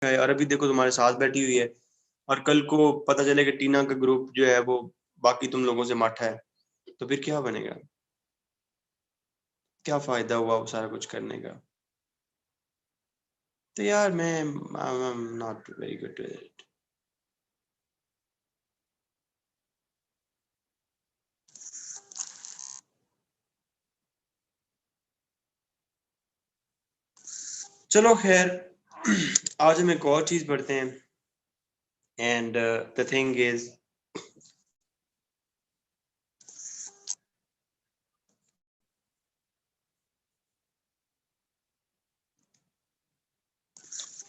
है, और अभी देखो तुम्हारे साथ बैठी हुई है, और कल को पता चले कि टीना का ग्रुप जो है वो बाकी तुम लोगों से माठा है, तो फिर क्या बनेगा? क्या फायदा हुआ वो सारा कुछ करने का? तो यार मैं not very good with it. चलो खैर, आज हम एक और चीज पढ़ते हैं, and the thing is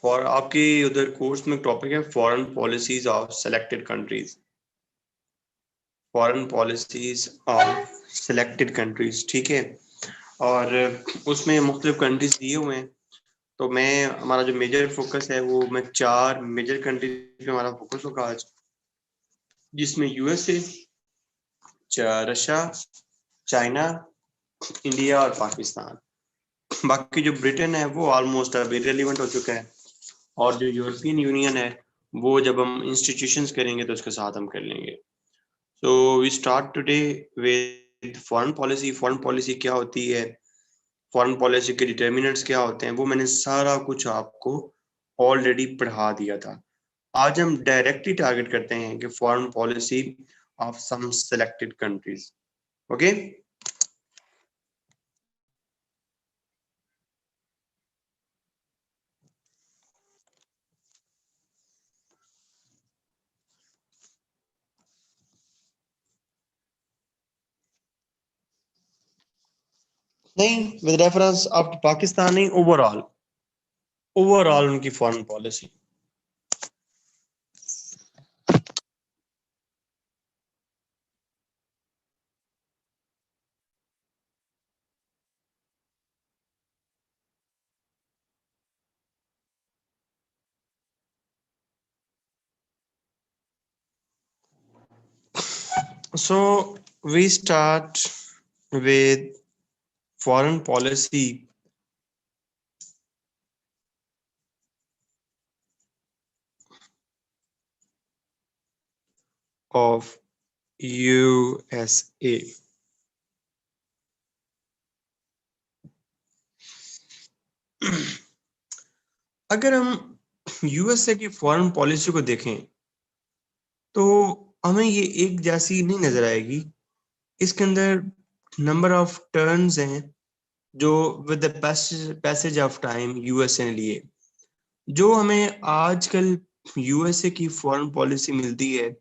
for आपकी उधर कोर्स में टॉपिक है foreign policies of selected countries. Foreign policies of selected countries, ठीक है। और उसमें मुख्तलिफ कंट्रीज दिए हुए हैं, तो मैं हमारा जो मेजर फोकस है वो मैं 4 मेजर कंट्रीज पे हमारा फोकस होगा आज, जिसमें यूएसए, रशिया, चाइना, इंडिया और पाकिस्तान। बाकी जो ब्रिटेन है वो ऑलमोस्ट अब इरेलीवेंट हो चुका है, और जो यूरोपियन यूनियन है वो जब हम इंस्टीट्यूशंस करेंगे तो उसके साथ हम कर लेंगे। So we start today with foreign policy. Foreign policy क्या होती है, फॉरेन पॉलिसी के डिटर्मिनेंट्स क्या होते हैं, वो मैंने सारा कुछ आपको ऑलरेडी पढ़ा दिया था। आज हम डायरेक्टली टारगेट करते हैं कि foreign policy of some selected countries. Okay, नहीं विद रेफरेंस ऑफ पाकिस्तान, नहीं ओवरऑल, ओवरऑल उनकी foreign policy. So we start with foreign policy of USA. अगर हम यूएसए की फॉरेन पॉलिसी को देखें तो हमें ये एक जैसी नहीं नजर आएगी। इसके अंदर नंबर ऑफ टर्न्स हैं जो with the passage of time USA ने लिए। जो हमें आजकल यूएसए की फॉरेन पॉलिसी मिलती है,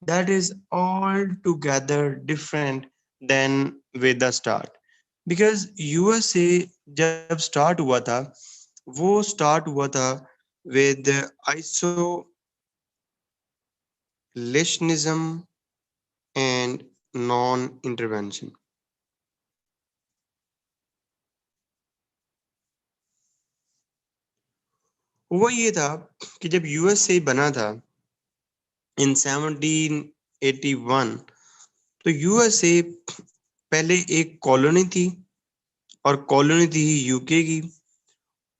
that is altogether different than with the start, because USA जब स्टार्ट हुआ था वो स्टार्ट हुआ था with isolationism and non-intervention। वो ये था कि जब यूएसए बना था इन 1781, तो यूएसए पहले एक कॉलोनी थी, और कॉलोनी थी यूके की,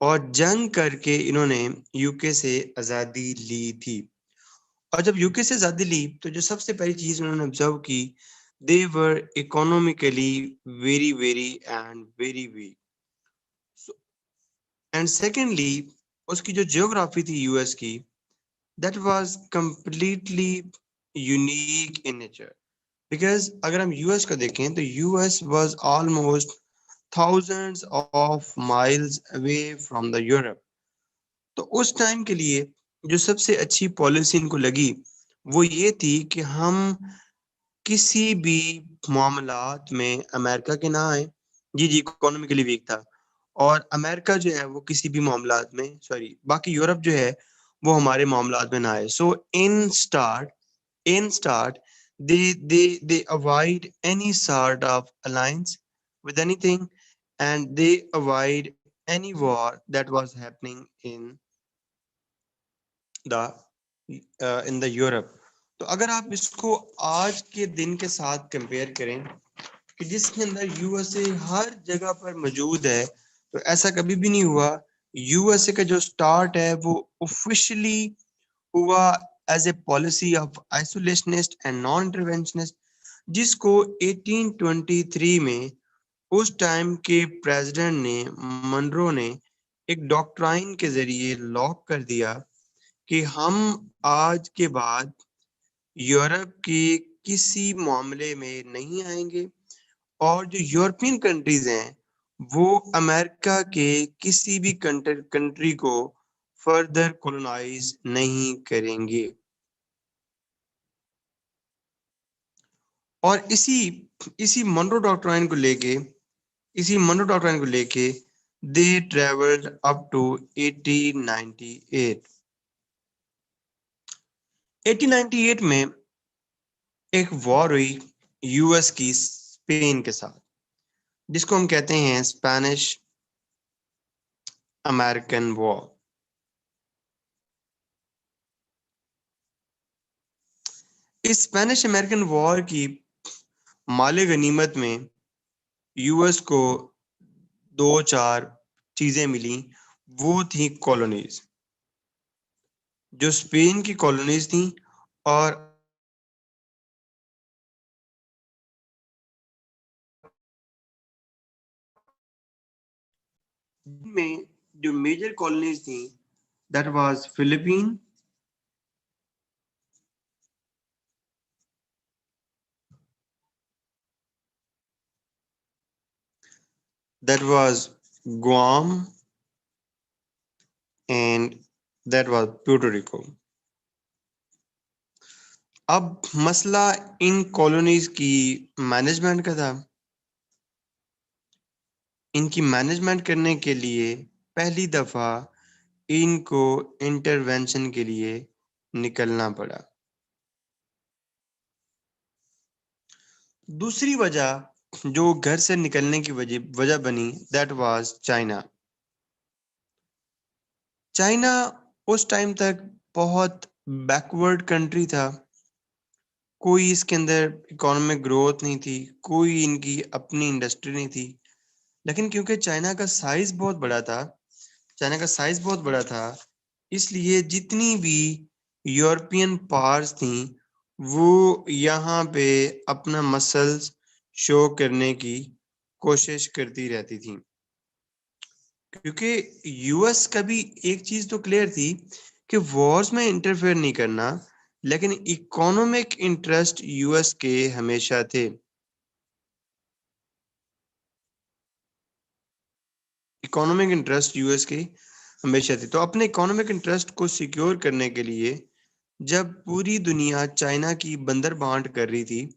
और जंग करके इन्होंने यूके से आज़ादी ली थी। और जब यूके से आज़ादी ली तो जो सबसे पहली चीज़ उन्होंने ऑब्जर्व की, they were economically very very and very weak. And secondly, उसकी जो जियोग्राफी थी यूएस की, that was completely unique in nature. Because अगर हम यूएस को देखें तो US was almost thousands of miles away from the Europe। तो उस टाइम के लिए जो सबसे अच्छी पॉलिसी इनको लगी वो ये थी कि हम किसी भी मामलात में अमेरिका के ना आए। जी जी, इकोनॉमिकली वीक था, और अमेरिका जो है वो किसी भी मामलात में, सॉरी बाकी यूरोप जो है वो हमारे मामलात में ना आए। So in start they avoid any sort of alliance with anything, and they avoid any war that was happening the in the Europe. तो अगर आप इसको आज के दिन के साथ कंपेयर करें कि जिसके अंदर यूएसए हर जगह पर मौजूद है, तो ऐसा कभी भी नहीं हुआ यूएसए का जो स्टार्ट है वो ऑफिशियली हुआ as a policy of isolationist and non interventionist, जिसको 1823 में उस टाइम के प्रेसिडेंट ने मनरो ने एक डॉक्ट्राइन के जरिए लॉक कर दिया कि हम आज के बाद यूरोप के किसी मामले में नहीं आएंगे, और जो यूरोपियन कंट्रीज हैं वो अमेरिका के किसी भी कंट्री को फर्दर कॉलोनाइज नहीं करेंगे। और इसी मनरो डॉक्ट्राइन को लेके दे ट्रेवल्ड अप टू 1898। 1898 में एक वॉर हुई यूएस की स्पेन के साथ, जिसको हम कहते हैं स्पेनिश अमेरिकन वॉर। इस स्पेनिश अमेरिकन वॉर की माले गनीमत में यूएस को दो चार चीजें मिली, वो थी कॉलोनीज, जो स्पेन की कॉलोनीज थी। और में जो मेजर कॉलोनीज थी that was Philippine, that was Guam, and that was Puerto Rico. अब मसला इन कॉलोनीज की मैनेजमेंट का था। इनकी मैनेजमेंट करने के लिए पहली दफा इनको इंटरवेंशन के लिए निकलना पड़ा। दूसरी वजह जो घर से निकलने की वजह बनी दैट वाज चाइना। चाइना उस टाइम तक बहुत बैकवर्ड कंट्री था, कोई इसके अंदर इकोनॉमिक ग्रोथ नहीं थी, कोई इनकी अपनी इंडस्ट्री नहीं थी। लेकिन क्योंकि चाइना का साइज बहुत बड़ा था, इसलिए जितनी भी यूरोपियन पावर्स थी वो यहाँ पे अपना मसल्स शो करने की कोशिश करती रहती थी। क्योंकि यूएस का भी एक चीज तो क्लियर थी कि वॉर्स में इंटरफेयर नहीं करना, लेकिन इकोनॉमिक इंटरेस्ट यूएस के हमेशा थे। इकोनॉमिक इंटरेस्ट यूएस के हमेशा थे। तो अपने इकोनॉमिक इंटरेस्ट को सिक्योर करने के लिए जब पूरी दुनिया चाइना की बंदर बांट कर रही थी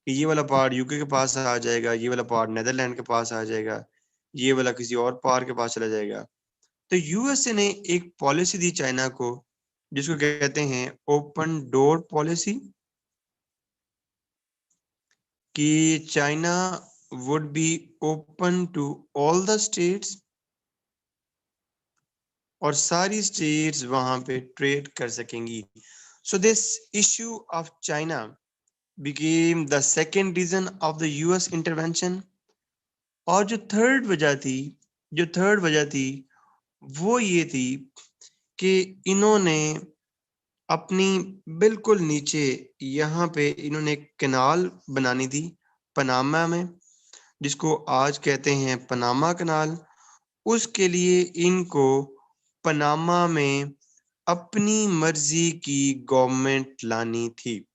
कि ये वाला पार्ट यूके के पास आ जाएगा, ये वाला पार्ट नेदरलैंड के पास आ जाएगा, ये वाला किसी और पार्ट के पास चला जाएगा, तो यूएसए ने एक पॉलिसी दी चाइना को, जिसको कहते हैं ओपन डोर पॉलिसी, कि China would be open to all the states, और सारी स्टेट्स वहां पे ट्रेड कर सकेंगी। So this issue of China became the second reason of the US intervention। और जो थर्ड वजह थी वो ये थी कि इन्होंने अपनी बिल्कुल नीचे यहाँ पे इन्होंने एक कैनाल बनानी थी पनामा में, जिसको आज कहते हैं पनामा कनाल। उसके लिए इनको पनामा में अपनी मर्जी की गवर्नमेंट लानी थी।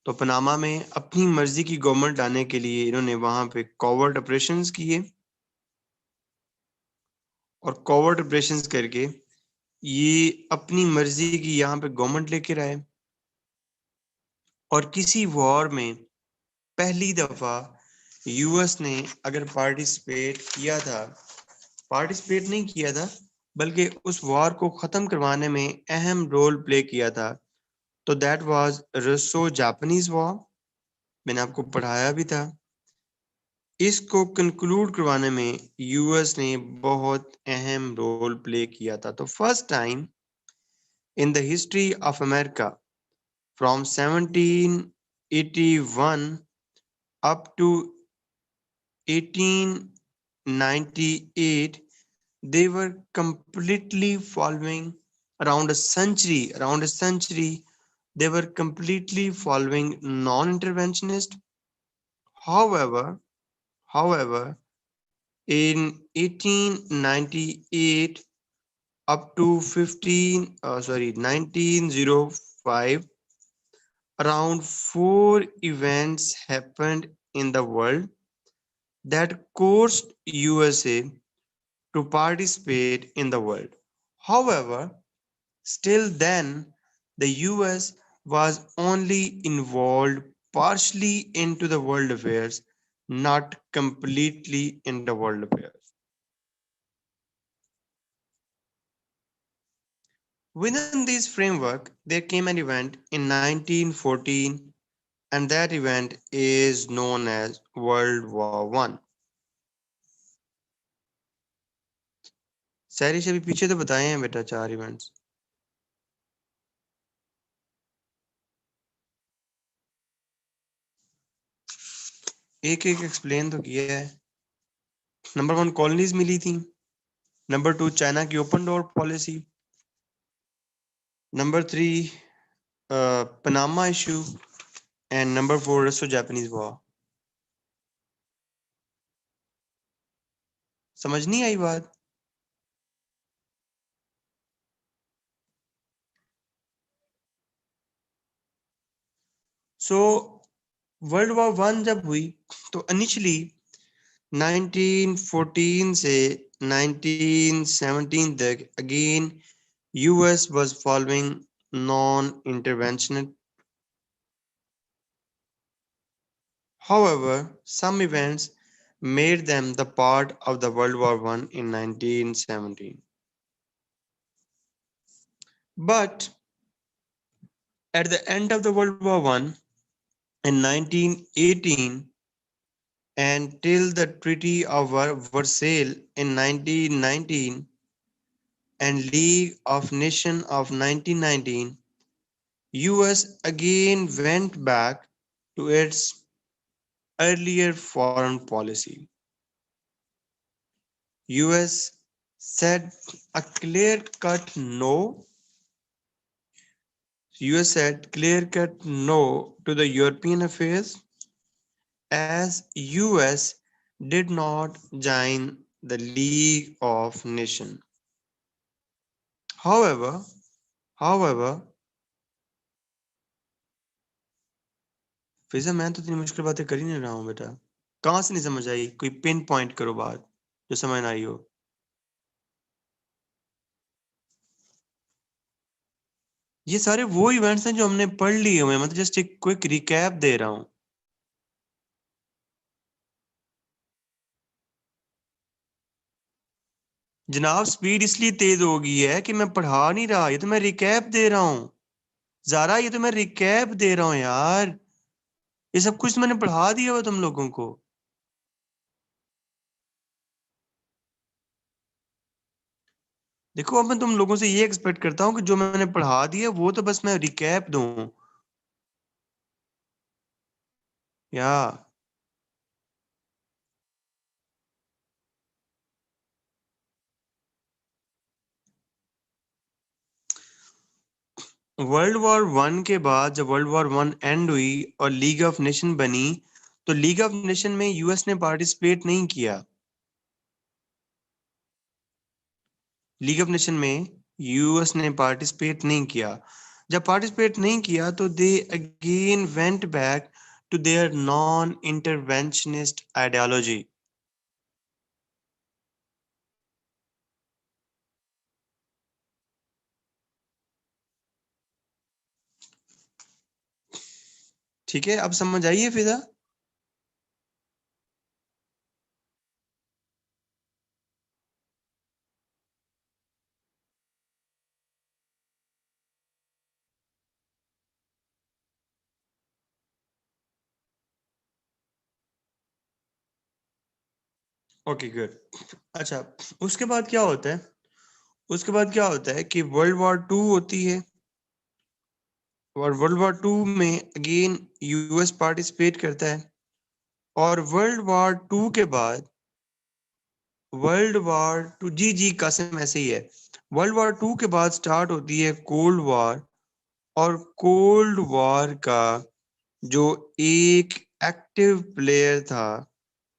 तो पनामा में अपनी मर्जी की गवर्नमेंट लाने के लिए इन्होंने वहां पे कॉवर्ट ऑपरेशंस किए, और कॉवर्ट ऑपरेशंस करके ये अपनी मर्जी की यहाँ पे गवर्नमेंट लेकर आए। और किसी वॉर में पहली दफा यूएस ने अगर पार्टिसिपेट नहीं किया था, बल्कि उस वॉर को खत्म करवाने में अहम रोल प्ले किया था, तो दैट वाज रसो जापानीज वॉर। मैंने आपको पढ़ाया भी था। इसको कंक्लूड करवाने में यूएस ने बहुत अहम रोल प्ले किया था। तो first time in the history of America from 1781 up to 1898, they were completely following around a century, they were completely following non-interventionist. However, however, in 1898 up to 1905, around four events happened in the world that caused USA to participate in the world. However, still then, the US was only involved partially into the world affairs, not completely in the world affairs. Within this framework, there came an event in 1914, and that event is known as World War One. सैरिश अभी पीछे तो बताए हैं बेटा चार events. एक एक explain तो किया है. नंबर वन कॉलोनीज मिली थी. नंबर टू चाइना की open door policy. Number three Panama issue. And number four रसो जापानीज वॉर. समझ नहीं आई बात? सो वर्ल्ड वॉर वन जब हुई तो इनिशियली 1914 से 1917 तक again US was following non-interventionist. However, some events made them the part of the World War One in 1917. But at the end of the World War One in 1918 and till the Treaty of Versailles in 1919 and League of Nations of 1919, US again went back to its earlier foreign policy. US said a clear-cut no. US said clear-cut no to the European affairs as US did not join the League of Nations. However, however, फिजा मैं तो इतनी मुश्किल बातें कर ही नहीं रहा हूँ बेटा. कहाँ से नहीं समझ आई? कोई पिन पॉइंट करो बात जो समझ ना आई हो. ये सारे वो इवेंट्स हैं जो हमने पढ़ लिए हुए हैं. मतलब जस्ट एक क्विक रिकैप दे रहा हूँ. जनाब स्पीड इसलिए तेज हो गई है कि मैं पढ़ा नहीं रहा. ये तो मैं रिकैप दे रहा हूँ. ज़ारा ये तो मैं रिकैप दे रहा हूँ यार. ये सब कुछ मैंने पढ़ा दिया हुआ तुम लोगों को. देखो अब मैं तुम लोगों से ये एक्सपेक्ट करता हूँ कि जो मैंने पढ़ा दिया वो तो बस मैं रिकैप दूं. या वर्ल्ड वॉर वन के बाद जब वर्ल्ड वॉर वन एंड हुई और लीग ऑफ नेशन बनी तो लीग ऑफ नेशन में यूएस ने पार्टिसिपेट नहीं किया. लीग ऑफ नेशन में यूएस ने पार्टिसिपेट नहीं किया. जब पार्टिसिपेट नहीं किया तो they again went back to their non interventionist ideology. ठीक है अब समझ आइए फिजा. Okay good. अच्छा उसके बाद क्या होता है? उसके बाद क्या होता है कि वर्ल्ड वॉर टू होती है और वर्ल्ड वॉर टू में अगेन यूएस पार्टिसिपेट करता है. और वर्ल्ड वॉर टू के बाद वर्ल्ड वॉर टू, जी जी कासिम ऐसे ही है, वर्ल्ड वॉर टू के बाद स्टार्ट होती है कोल्ड वॉर, और कोल्ड वॉर का जो एक एक्टिव प्लेयर था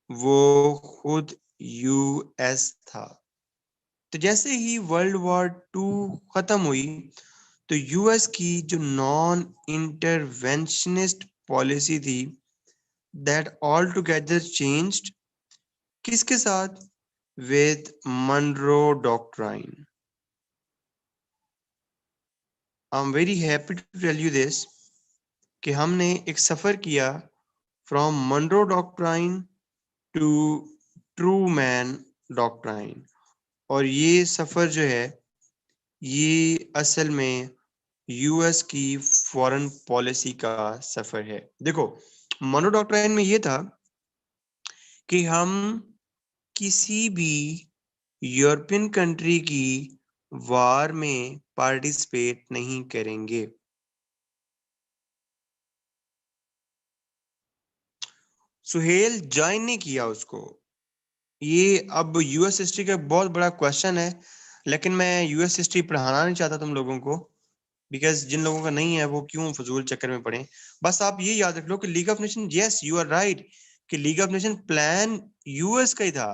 वो खुद यूएस था। तो जैसे ही वर्ल्ड वॉर टू खत्म हुई तो यूएस की जो नॉन इंटरवेंशनिस्ट पॉलिसी थी दैट ऑल टुगेदर चेंज्ड, किसके साथ? With Monroe doctrine. I am very happy to tell you this कि हमने एक सफर किया from Monroe doctrine to Truman doctrine, और ये सफर जो है ये असल में यूएस की फॉरेन पॉलिसी का सफर है। देखो मनरो डॉक्ट्राइन में ये था कि हम किसी भी यूरोपियन कंट्री की वार में पार्टिसिपेट नहीं करेंगे। सुहेल ज्वाइन नहीं किया उसको। ये अब यूएस हिस्ट्री का बहुत बड़ा क्वेश्चन है, लेकिन मैं यूएस हिस्ट्री पढ़ाना नहीं चाहता तुम लोगों को, बिकॉज जिन लोगों का नहीं है वो क्यों फजूल चक्कर में पड़े। बस आप ये याद रख लो कि league of nation, yes you are right, कि league of nation plan US का ही था,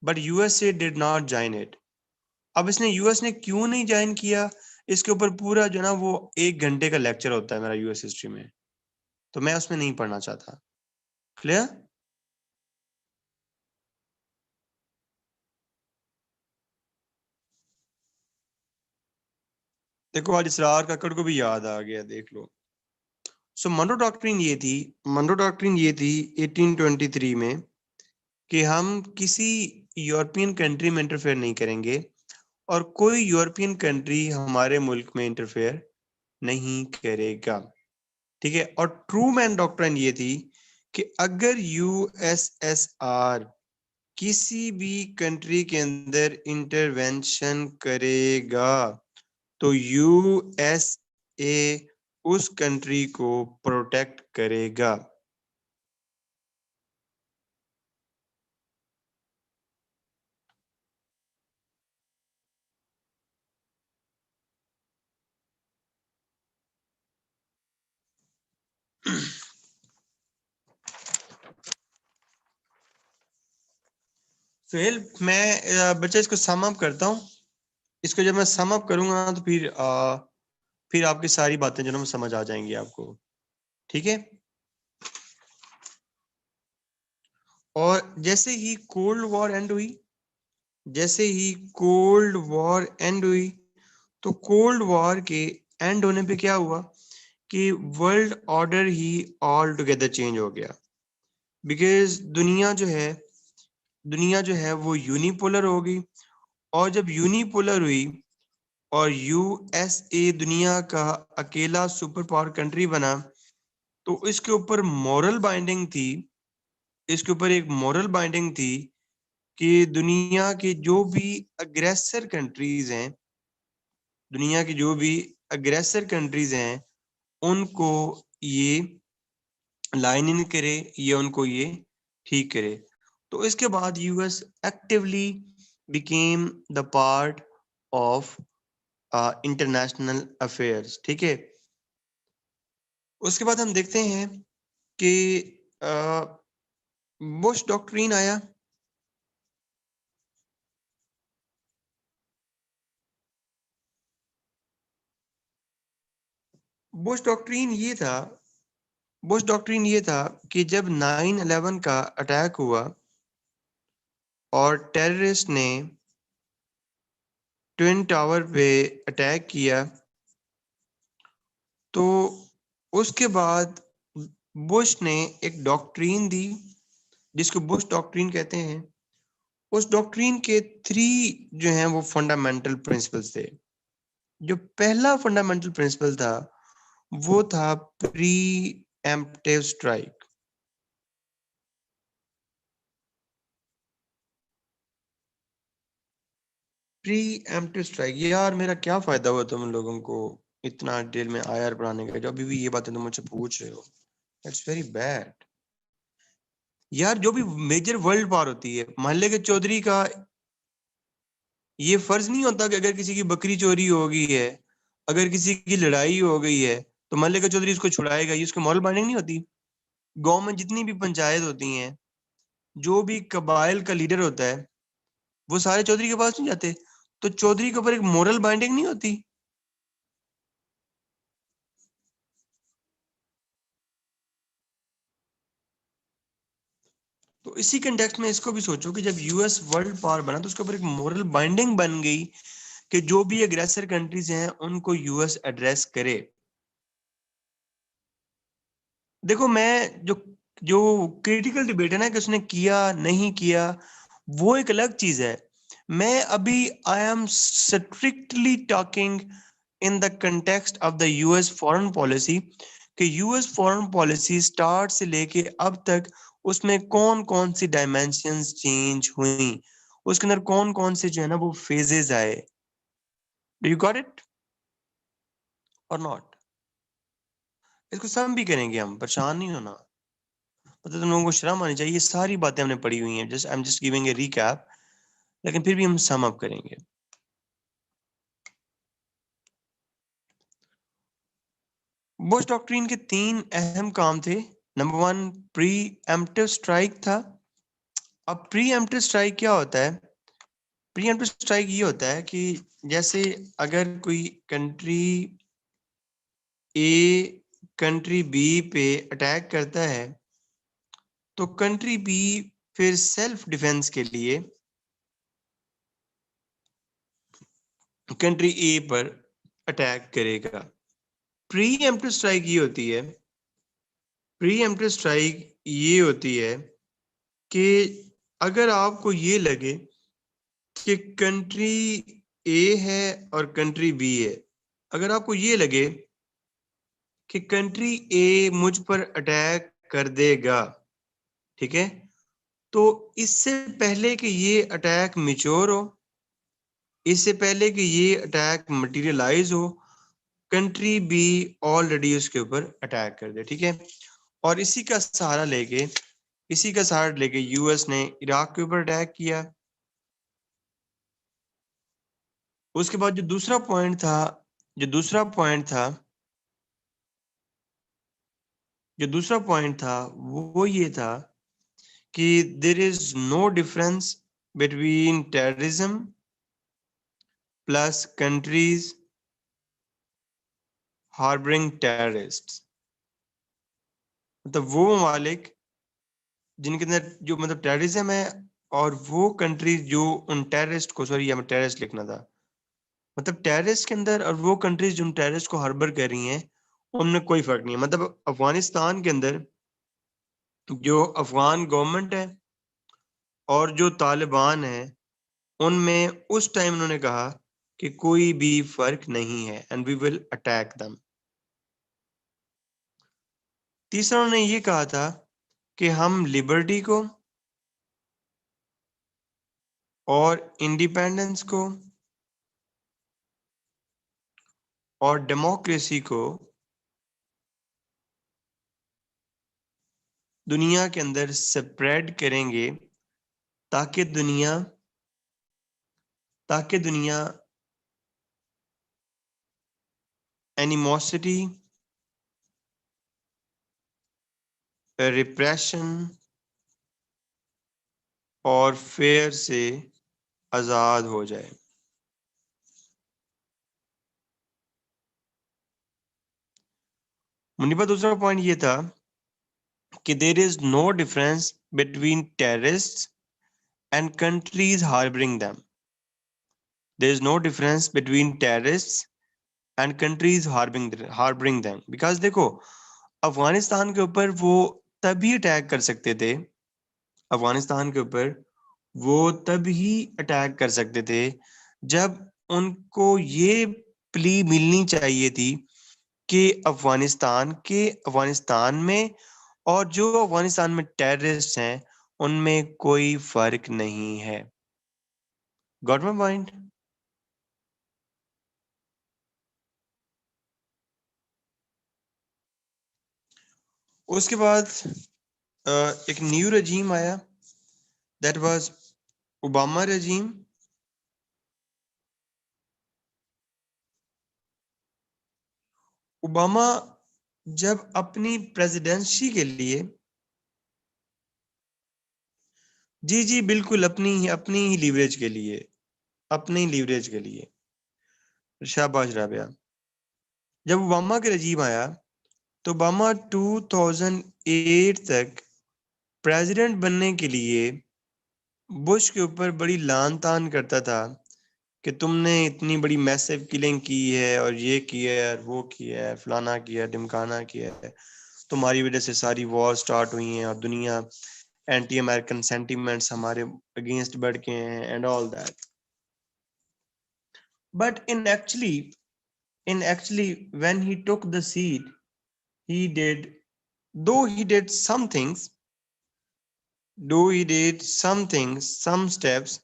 but USA did not join it. अब इसने यूएस ने क्यों नहीं ज्वाइन किया, इसके ऊपर पूरा जो ना वो 1 घंटे का लेक्चर होता है मेरा यूएस हिस्ट्री में, तो मैं उसमें नहीं पढ़ना चाहता। क्लियर? देखो आज इसरार कक्कड़ को भी याद आ गया, देख लो। सो मनरो डॉक्ट्रिन ये थी, मनरो डॉक्ट्रिन ये थी 1823 में कि हम किसी यूरोपियन कंट्री में इंटरफेयर नहीं करेंगे और कोई यूरोपियन कंट्री हमारे मुल्क में इंटरफेयर नहीं करेगा। ठीक है, और ट्रू मैन डॉक्ट्रिन ये थी कि अगर यूएसएसआर किसी भी कंट्री के अंदर इंटरवेंशन करेगा तो यूएसए उस कंट्री को प्रोटेक्ट करेगा। सुहेल मैं बच्चा इसको सम अप करता हूँ। इसको जब मैं सम अप करूंगा तो फिर आपकी सारी बातें जो ना समझ आ जाएंगी आपको। ठीक है, और जैसे ही कोल्ड वॉर एंड हुई, जैसे ही कोल्ड वॉर एंड हुई, तो कोल्ड वॉर के एंड होने पे क्या हुआ कि वर्ल्ड ऑर्डर ही ऑल टुगेदर चेंज हो गया। बिकॉज दुनिया जो है वो यूनिपोलर हो गई, और जब यूनिपोलर हुई और यूएसए दुनिया का अकेला सुपर पावर कंट्री बना, तो इसके ऊपर मॉरल बाइंडिंग थी, इसके ऊपर एक मॉरल बाइंडिंग थी कि दुनिया के जो भी अग्रेसर कंट्रीज हैं, दुनिया की जो भी अग्रेसर कंट्रीज हैं उनको ये लाइन इन करे, ये उनको ये ठीक करे। तो इसके बाद US actively became the part of international affairs. ठीक है, उसके बाद हम देखते हैं कि बुश डॉक्ट्रिन आया। बुश डॉक्ट्रिन ये था बुश डॉक्ट्रिन ये था कि जब 9/11 का अटैक हुआ और टेररिस्ट ने ट्विन टावर पे अटैक किया, तो उसके बाद बुश ने एक डॉक्ट्रिन दी जिसको बुश डॉक्ट्रिन कहते हैं। उस डॉक्ट्रिन के 3 जो हैं वो फंडामेंटल प्रिंसिपल्स थे। जो पहला फंडामेंटल प्रिंसिपल था वो था pre emptive strike. Pre emptive strike, यार मेरा क्या फायदा हुआ तुम लोगों को इतना डिटेल में आईआर पढ़ाने का, जो अभी भी ये बातें तुम मुझसे पूछ रहे हो। It's very bad. यार जो भी मेजर वर्ल्ड पावर होती है, मोहल्ले के चौधरी का ये फर्ज नहीं होता कि अगर किसी की बकरी चोरी हो गई है, अगर किसी की लड़ाई हो गई है, तो मोहल्ले का चौधरी उसको छुड़ाएगा, ये उसकी मॉरल बाइंडिंग नहीं होती? गांव में जितनी भी पंचायत होती हैं, जो भी कबाइल का लीडर होता है, वो सारे चौधरी के पास नहीं जाते? तो चौधरी के ऊपर एक मोरल बाइंडिंग नहीं होती? तो इसी कंटेक्स्ट में इसको भी सोचो कि जब यूएस वर्ल्ड पावर बना तो उसके ऊपर एक मोरल बाइंडिंग बन गई कि जो भी एग्रेसर कंट्रीज हैं उनको यूएस एड्रेस करे। देखो, मैं जो जो क्रिटिकल डिबेट है ना कि उसने किया नहीं किया, वो एक अलग चीज है। मैं अभी I am strictly talking in the context of the US foreign policy कि यूएस फॉरेन पॉलिसी स्टार्ट से लेके अब तक उसमें कौन कौन सी डायमेंशंस चेंज हुई, उसके अंदर कौन कौन से जो है ना वो फेजेस आए। डू यू गॉट इट और नॉट? इसको सम भी करेंगे, हम परेशान नहीं होना। मतलब तुम लोगों को शर्म आनी चाहिए, ये सारी बातें हमने पढ़ी हुई हैं, just I am just giving a recap, लेकिन फिर भी हम सम अप करेंगे। बुश डॉक्ट्रिन के 3 अहम काम थे। नंबर 1 प्री एम्प्टिव स्ट्राइक था। अब प्री एम्प्टिव स्ट्राइक क्या होता है? प्री एम्प्टिव स्ट्राइक ये होता है कि जैसे अगर कोई कंट्री ए कंट्री बी पे अटैक करता है, तो कंट्री बी फिर सेल्फ डिफेंस के लिए कंट्री ए पर अटैक करेगा। प्री एम्प्टिव स्ट्राइक ये होती है, प्री एम्प्टिव स्ट्राइक ये होती है कि अगर आपको ये लगे कि कंट्री ए है और कंट्री बी है, अगर आपको ये लगे कि कंट्री ए मुझ पर अटैक कर देगा, ठीक है, तो इससे पहले कि ये अटैक मिच्योर हो, इससे पहले कि ये अटैक मटेरियलाइज हो, कंट्री बी ऑलरेडी उसके ऊपर अटैक कर दे, ठीक है। और इसी का सहारा लेके यूएस ने इराक के ऊपर अटैक किया। उसके बाद जो दूसरा पॉइंट था जो दूसरा पॉइंट था वो ये था कि there is no difference between terrorism plus countries harbouring terrorists. मतलब वो ममालिक जिनके अंदर जो मतलब टेररिज्म है, और वो कंट्रीज जो उन टेररिस्ट को, सॉरी यहाँ टेररिस्ट लिखना था, मतलब टेररिस्ट के अंदर और वो कंट्रीज जो टेररिस्ट को हार्बर कर रही हैं, उनमें कोई फर्क नहीं है। मतलब अफगानिस्तान के अंदर जो अफगान गवर्नमेंट है और जो तालिबान है, उनमें उस टाइम उन्होंने कहा कि कोई भी फर्क नहीं है and we will attack them. तीसरा उन्होंने ये कहा था कि हम लिबर्टी को और इंडिपेंडेंस को और डेमोक्रेसी को दुनिया के अंदर स्प्रेड करेंगे, ताकि दुनिया ताकि दुनिया एनिमोसिटी, रिप्रेशन और फेयर से आजाद हो जाए। मुनीबा, दूसरा पॉइंट ये था कि there is no difference between terrorist and countries harbouring them. There is no difference between terrorists and countries harboring them. Because देखो, अफगानिस्तान के ऊपर वो तभी अटैक कर सकते थे, अफगानिस्तान के ऊपर वो तभी अटैक कर सकते थे जब उनको ये प्ली मिलनी चाहिए थी कि अफगानिस्तान में और जो अफगानिस्तान में टेररिस्ट हैं उनमें कोई फर्क नहीं है। Got my point? उसके बाद एक न्यू रजीम आया, दैट वाज ओबामा रजीम। ओबामा जब अपनी प्रेसिडेंसी के लिए, जी जी बिल्कुल, अपनी ही लीवरेज के लिए, अपनी लीवरेज के लिए, शाबाश राबिया। जब ओबामा का रजीम आया तो ओबामा 2008 तक प्रेसिडेंट बनने के लिए बुश के ऊपर बड़ी लान तान करता था कि तुमने इतनी बड़ी मैसिव किलिंग की है और ये किया है और वो किया है, फलाना किया है, ढिमकाना किया है, तुम्हारी वजह से सारी वॉर स्टार्ट हुई हैं और दुनिया एंटी अमेरिकन सेंटिमेंट्स हमारे अगेंस्ट बढ़ के हैं and all that. But in actually when he took the seat, he did though he did some things some steps,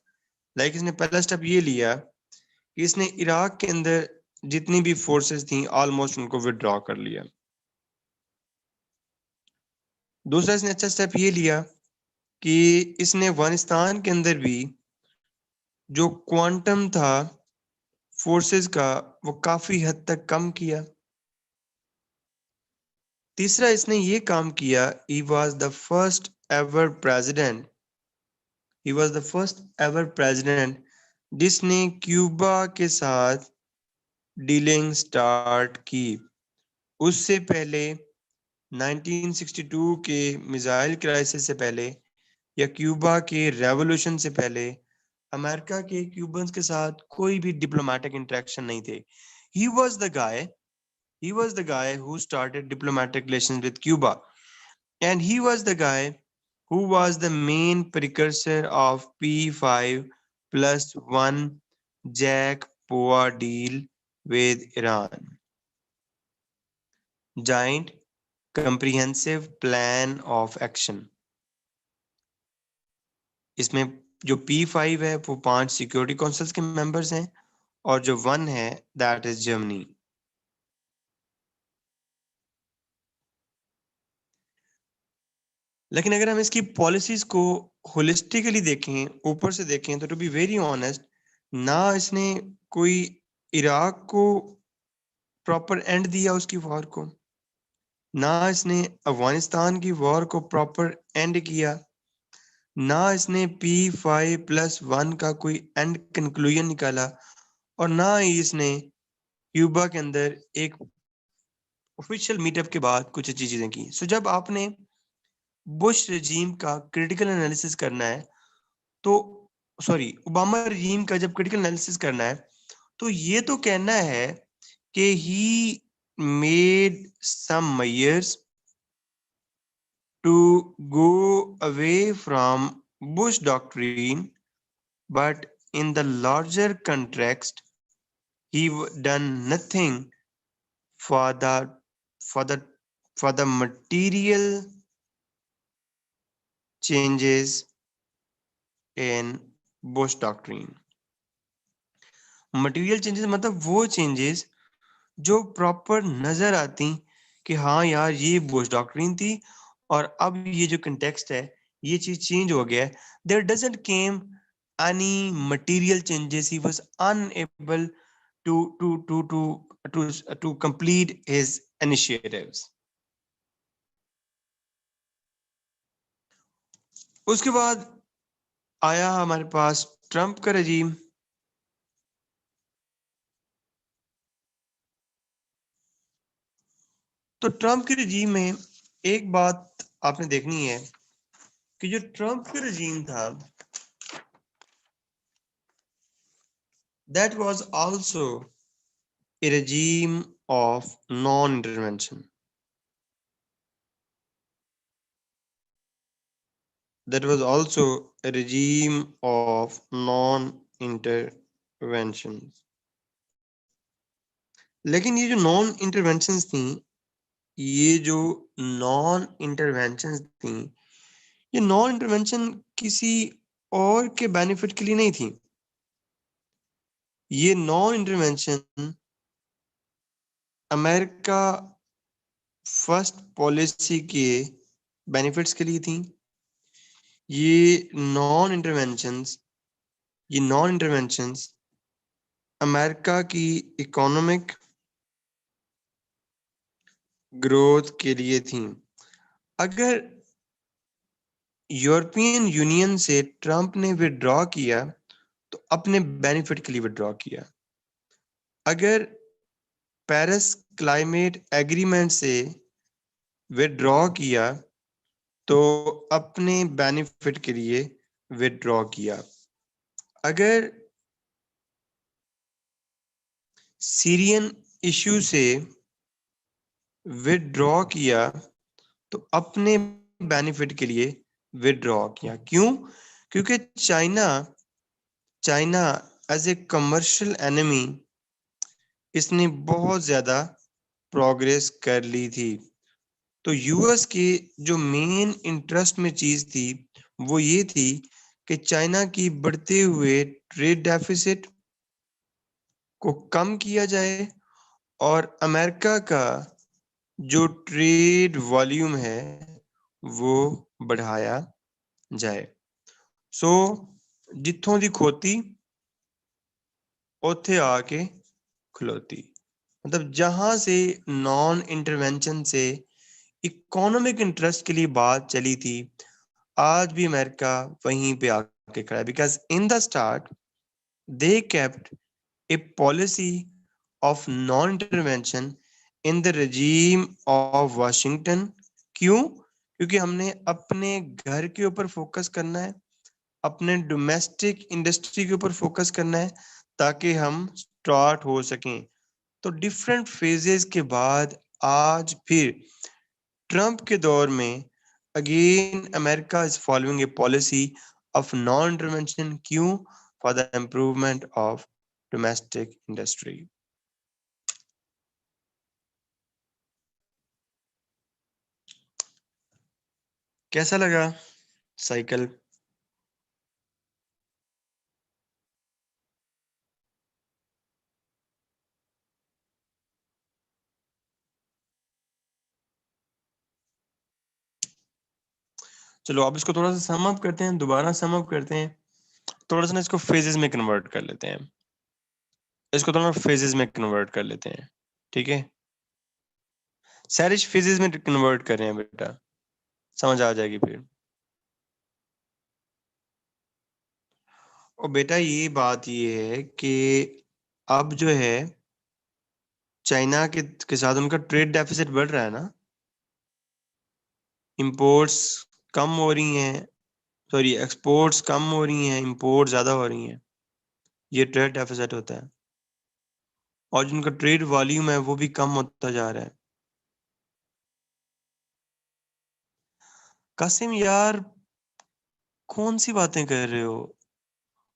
like इसने पहला स्टेप ये लिया कि इसने इराक के अंदर जितनी भी फोर्सेस थी ऑलमोस्ट उनको विड्रॉ कर लिया। दूसरा इसने अच्छा स्टेप ये लिया कि इसने अफगानिस्तान के अंदर भी जो क्वांटम था फोर्सेस का वो काफी हद तक कम किया। तीसरा इसने ये काम किया, he was the first ever president जिसने क्यूबा के साथ डीलिंग स्टार्ट की। उससे पहले 1962 के मिसाइल क्राइसिस से पहले या क्यूबा के रेवोल्यूशन से पहले अमेरिका के क्यूबन्स के साथ कोई भी डिप्लोमेटिक इंटरेक्शन नहीं थे। He was the guy who started diplomatic relations with Cuba, and he was the guy who was the main precursor of P5+1 Jack Poa deal with Iran, Giant Comprehensive Plan of Action। इसमें जो P5 है वो 5 security councils के members हैं और जो 1 है that is Germany. लेकिन अगर हम इसकी पॉलिसीज को होलिस्टिकली देखें, ऊपर से देखें, तो टू बी वेरी ऑनेस्ट, ना इसने कोई इराक को प्रॉपर एंड दिया उसकी वॉर को, ना इसने अफगानिस्तान की वॉर को प्रॉपर एंड किया, ना इसने P5+1 का कोई एंड कंक्लूजन निकाला, और ना ही इसने क्यूबा के अंदर एक ऑफिशियल मीटअप के बाद कुछ अच्छी चीजें की। सो जब आपने बुश रजीम का क्रिटिकल एनालिसिस करना है तो ओबामा रजीम का जब क्रिटिकल एनालिसिस करना है तो ये तो कहना है कि he made some measures to go away from Bush doctrine, but in the larger context he done nothing for the for the for the material changes in Bush doctrine। Material changes मतलब वो changes जो proper नजर आती कि हाँ यार ये Bush doctrine थी और अब ये जो कंटेक्स्ट है ये चीज चेंज हो गया है। There doesn't came any material changes, he was unable to to to to to to complete his initiatives. उसके बाद आया हमारे पास ट्रंप का रजीम। तो ट्रंप के रजीम में एक बात आपने देखनी है कि जो ट्रंप का रजीम था that was also a regime of non-intervention। That was also a regime of non-intervention। लेकिन ये जो नॉन इंटरवेंशंस थी, ये जो नॉन इंटरवेंशंस थी, ये नॉन इंटरवेंशन किसी और के बेनिफिट के लिए नहीं थी। ये non intervention America first policy के बेनिफिट्स के लिए थी। ये नॉन इंटरवेंशंस अमेरिका की इकोनॉमिक ग्रोथ के लिए थी। अगर यूरोपियन यूनियन से ट्रंप ने विड्रॉ किया तो अपने बेनिफिट के लिए विड्रॉ किया। अगर पेरिस क्लाइमेट एग्रीमेंट से विड्रॉ किया तो अपने बेनिफिट के लिए विड्रॉ किया। अगर सीरियन इश्यू से विड्रॉ किया तो अपने बेनिफिट के लिए विड्रॉ किया। क्यों? क्योंकि China as a commercial enemy इसने बहुत ज्यादा प्रोग्रेस कर ली थी। तो यूएस के जो मेन इंटरेस्ट में चीज थी वो ये थी कि चाइना की बढ़ते हुए ट्रेड डेफिसिट को कम किया जाए और अमेरिका का जो ट्रेड वॉल्यूम है वो बढ़ाया जाए। सो जिथों दी खोती उथे आके खलोती। मतलब जहां से नॉन इंटरवेंशन से इकोनॉमिक इंटरेस्ट के लिए बात चली थी, आज भी अमेरिका वहीं पे आके खड़ा है। Because in the start they kept A policy of non intervention in the regime of Washington. क्यों? क्योंकि हमने अपने घर के ऊपर फोकस करना है, अपने डोमेस्टिक इंडस्ट्री के ऊपर फोकस करना है ताकि हम स्टार्ट हो सकें। तो डिफरेंट फेजेस के बाद आज फिर ट्रंप के दौर में again America is following a policy of non intervention. क्यों? For the improvement of domestic industry. कैसा लगा साइकिल? चलो अब इसको थोड़ा सा सम अप करते हैं, दोबारा सम अप करते हैं। थोड़ा सा ना इसको फेजेस में कन्वर्ट कर लेते हैं। इसको थोड़ा फेजेस में कन्वर्ट कर लेते हैं, ठीक है? सैरिश फेजेस में कन्वर्ट कर रहे हैं बेटा, समझ आ जाएगी फिर। और बेटा ये बात ये है कि अब जो है चाइना के साथ उनका ट्रेड डेफिसिट बढ़ रहा है ना, इंपोर्ट्स कम हो रही हैं, सॉरी एक्सपोर्ट्स कम हो रही हैं, इंपोर्ट ज्यादा हो रही हैं। ये ट्रेड डेफिसिट होता है। और जिनका ट्रेड वॉल्यूम है वो भी कम होता जा रहा है। कासिम यार, कौन सी बातें कर रहे हो?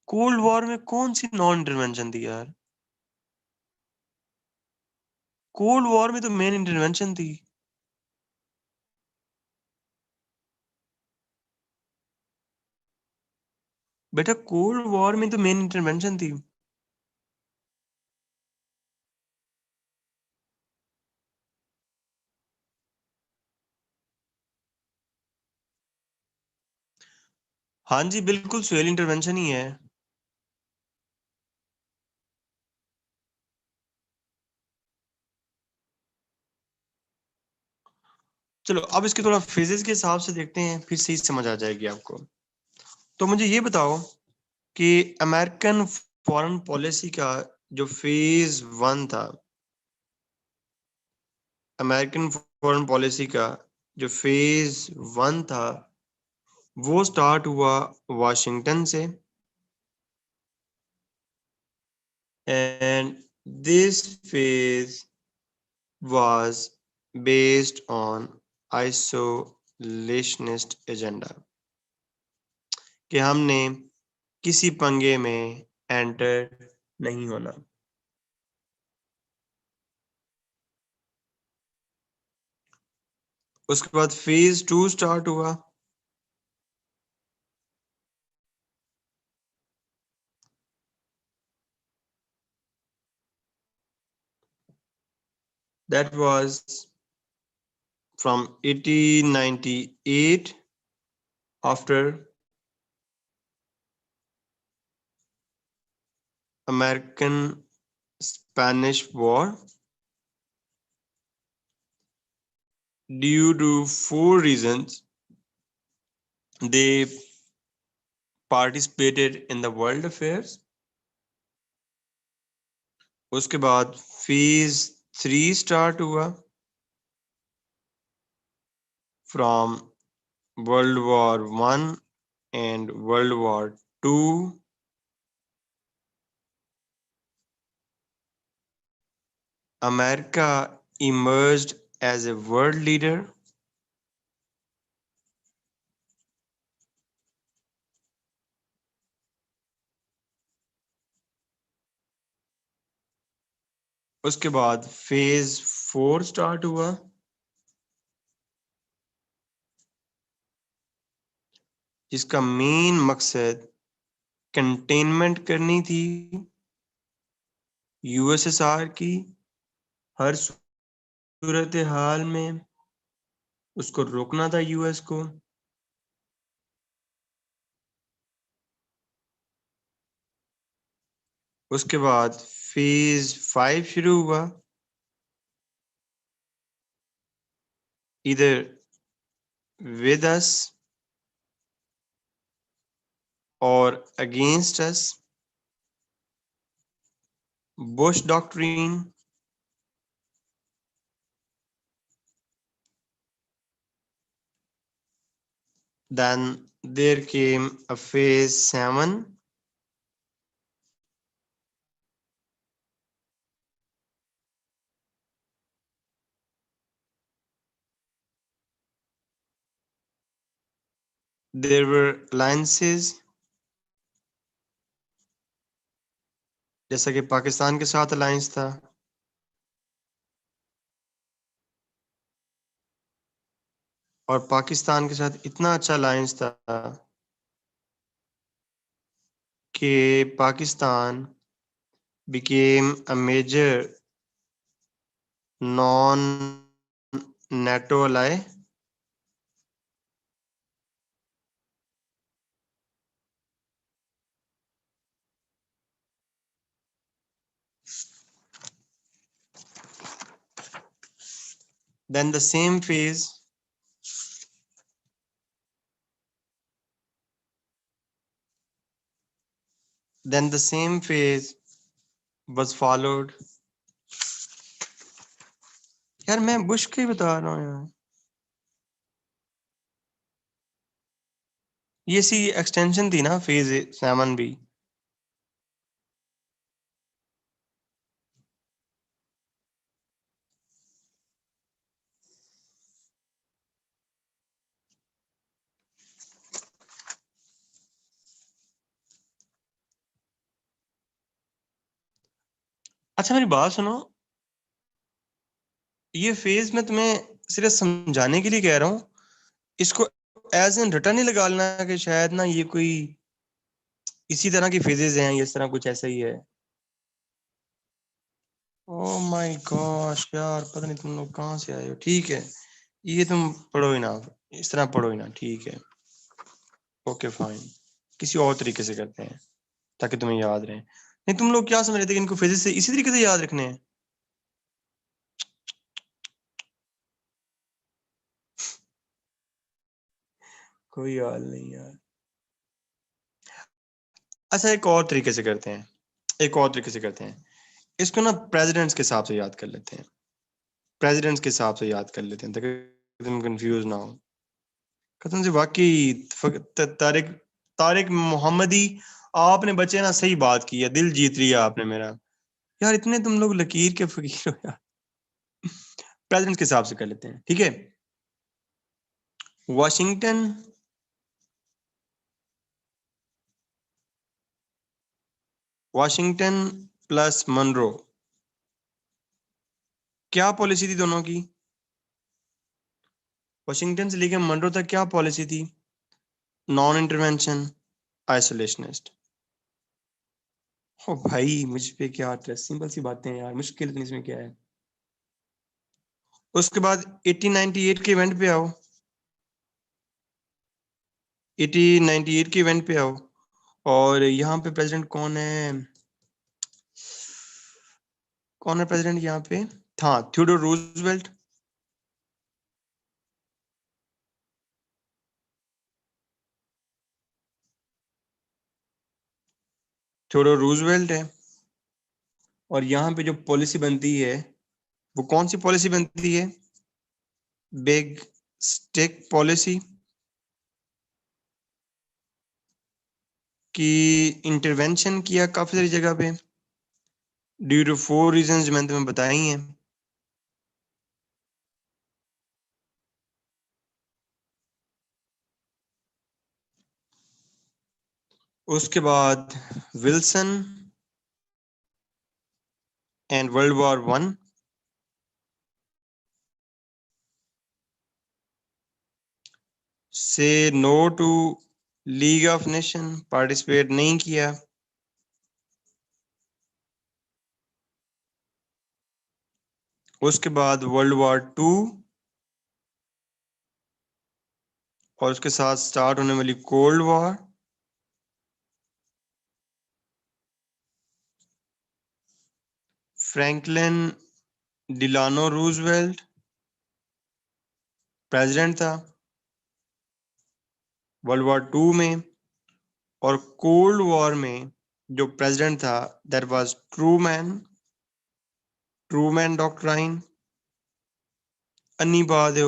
कोल्ड वॉर में कौन सी नॉन इंटरवेंशन थी यार? कोल्ड वॉर में तो मेन इंटरवेंशन थी। बेटा कोल्ड वॉर में तो मेन इंटरवेंशन थी। हाँ जी बिल्कुल, सुहेल इंटरवेंशन ही है। चलो अब इसके थोड़ा फेजेस के हिसाब से देखते हैं, फिर सही समझ आ जाएगी आपको। तो मुझे ये बताओ कि अमेरिकन फॉरेन पॉलिसी का जो फेज वन था, अमेरिकन फॉरेन पॉलिसी का जो फेज वन था वो स्टार्ट हुआ वाशिंगटन से। And this phase was based on isolationist agenda कि हमने किसी पंगे में एंटर नहीं होना। उसके बाद फेज टू स्टार्ट हुआ। That was from 1898 after American Spanish War due to 4 reasons. They participated in the world affairs. उसके बाद फेज 3 स्टार्ट हुआ from world war 1 and World War II. America emerged as a world leader. उसके बाद phase 4 start हुआ जिसका main मकसद containment करनी थी यूएसएसआर की हर सूरत हाल में, उसको रोकना था यूएस को। उसके बाद फेज 5 शुरू हुआ, इधर with us or against us. Bush Doctrine. Then there came a phase 7. There were alliances जैसा कि पाकिस्तान के साथ अलायंस था, और पाकिस्तान के साथ इतना अच्छा अलायंस था कि Pakistan became a major non-NATO ally. Then the same phase was followed. यार मैं बुश के बता रहा हूँ यार, ये सी एक्सटेंशन थी ना फेज 7 भी। अच्छा मेरी बात सुनो, ये फेज में तुम्हें सिर्फ समझाने के लिए कह रहा हूँ, इसको एज एन रटा नहीं निकालना कि शायद ना ये कोई इसी तरह की फेजेस हैं, इस तरह कुछ ऐसा ही है। ओ माय गॉश यार, पता नहीं तुम लोग कहाँ से आए हो। ठीक है, ये तुम पढ़ो ही ना, इस तरह पढ़ो ही ना, ठीक है, ओके फाइन, किसी और तरीके से करते हैं ताकि तुम्हें याद रहे। नहीं तुम लोग क्या समझ रहे थे कि इनको फेजेस से इसी तरीके से याद रखने हैं? कोई हाल नहीं यार। अच्छा एक और तरीके से करते हैं, इसको ना प्रेसिडेंट्स के हिसाब से याद कर लेते हैं, ताकि तुम कंफ्यूज ना हो। कसम से वाकई तारिक तारिक मोहम्मदी, आपने बच्चे ना सही बात की है, दिल जीत लिया आपने मेरा। यार इतने तुम लोग लकीर के फकीर हो यार। प्रेसिडेंट के हिसाब से कर लेते हैं, ठीक है। वाशिंगटन वाशिंगटन प्लस मनरो, क्या पॉलिसी थी दोनों की? वाशिंगटन से लेकर मनरो तक क्या पॉलिसी थी? Non intervention, isolationist. ओ भाई मुझ पे क्या ट्रस्ट, सिंपल सी बातें हैं यार, मुश्किल इसमें क्या है। उसके बाद 1898 के इवेंट पे आओ, 1898 के इवेंट पे आओ, और यहाँ पे प्रेसिडेंट कौन है, कौन है प्रेसिडेंट यहाँ पे, हाँ थियोडोर रूजवेल्ट। थियोडोर रूजवेल्ट है। और यहाँ पे जो पॉलिसी बनती है वो कौन सी पॉलिसी बनती है, बिग स्टिक पॉलिसी, की इंटरवेंशन किया काफी सारी जगह पे ड्यू टू 4 रीजंस जो मैंने तुम्हें बताई हैं। उसके बाद विल्सन एंड वर्ल्ड वॉर 1, से no to League of Nation, participate नहीं किया। उसके बाद वर्ल्ड वॉर 2 और उसके साथ स्टार्ट होने वाली cold war, Franklin Delano Roosevelt president था वर्ल्ड वॉर 2 में, और कोल्ड वॉर में जो प्रेसिडेंट था that was Truman, Truman doctrine. अन्नी बात है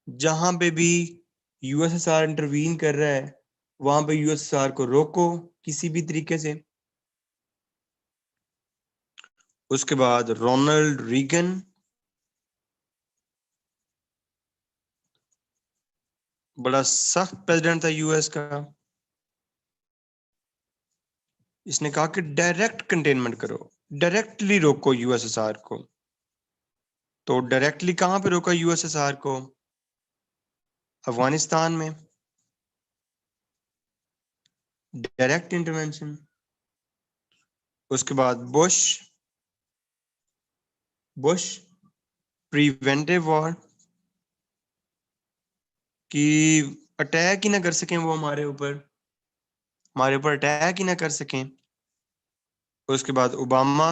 जहां पे भी यूएसएसआर इंटरवीन कर रहा है वहां पे यूएसएसआर को रोको किसी भी तरीके से। उसके बाद रोनाल्ड रीगन, बड़ा सख्त प्रेसिडेंट था यूएस का, इसने कहा कि डायरेक्ट कंटेनमेंट करो, डायरेक्टली रोको यूएसएसआर को। तो डायरेक्टली कहां पे रोका यूएसएसआर को, अफगानिस्तान में, डायरेक्ट इंटरवेंशन। उसके बाद बुश, बुश प्रिवेंटिव वॉर, कि अटैक ही ना कर सकें वो हमारे ऊपर अटैक ही ना कर सकें। उसके बाद ओबामा,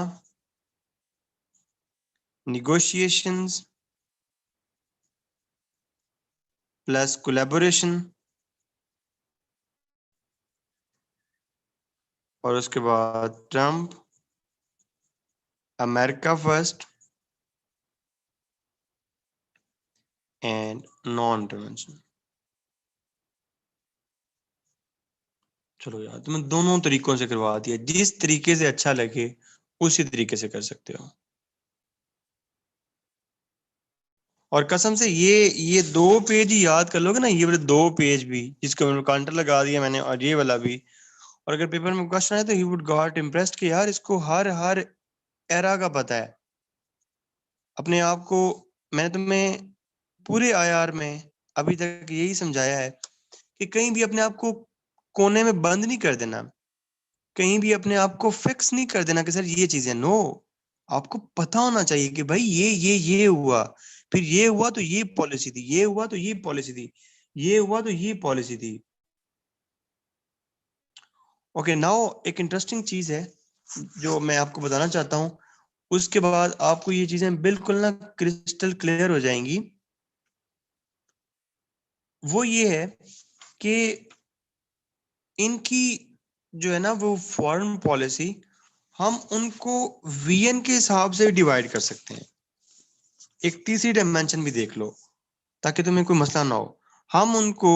निगोशिएशंस प्लस कोलैबोरेशन। और उसके बाद Trump, America first and non intervention. चलो यार तुम्हें दोनों तरीकों से करवा दिया, जिस तरीके से अच्छा लगे उसी तरीके से कर सकते हो। और कसम से ये 2 पेज ही याद कर लोगे ना, ये वाले 2 पेज भी जिसके ऊपर काउंटर लगा दिया मैंने, और ये वाला भी, और अगर पेपर में क्वेश्चन आए तो ही वुड गॉट इम्प्रेस्ड कि यार इसको हर हर एरा का पता है अपने आप को। मैंने तुम्हें पूरे आईआर में अभी तक यही समझाया है कि कहीं भी अपने आप को कोने में बंद नहीं कर देना, कहीं भी अपने आप को फिक्स नहीं कर देना कि सर ये चीजें नो। आपको पता होना चाहिए कि भाई ये हुआ, फिर ये हुआ तो ये पॉलिसी थी, ये हुआ तो ये पॉलिसी थी, ये हुआ तो ये पॉलिसी थी। ओके नाउ एक इंटरेस्टिंग चीज है जो मैं आपको बताना चाहता हूं, उसके बाद आपको ये चीजें बिल्कुल ना क्रिस्टल क्लियर हो जाएंगी। वो ये है कि इनकी जो है ना वो फॉरेन पॉलिसी, हम उनको वीएन के हिसाब से डिवाइड कर सकते हैं। एक तीसरी डायमेंशन भी देख लो ताकि तुम्हें कोई मसला ना हो। हम उनको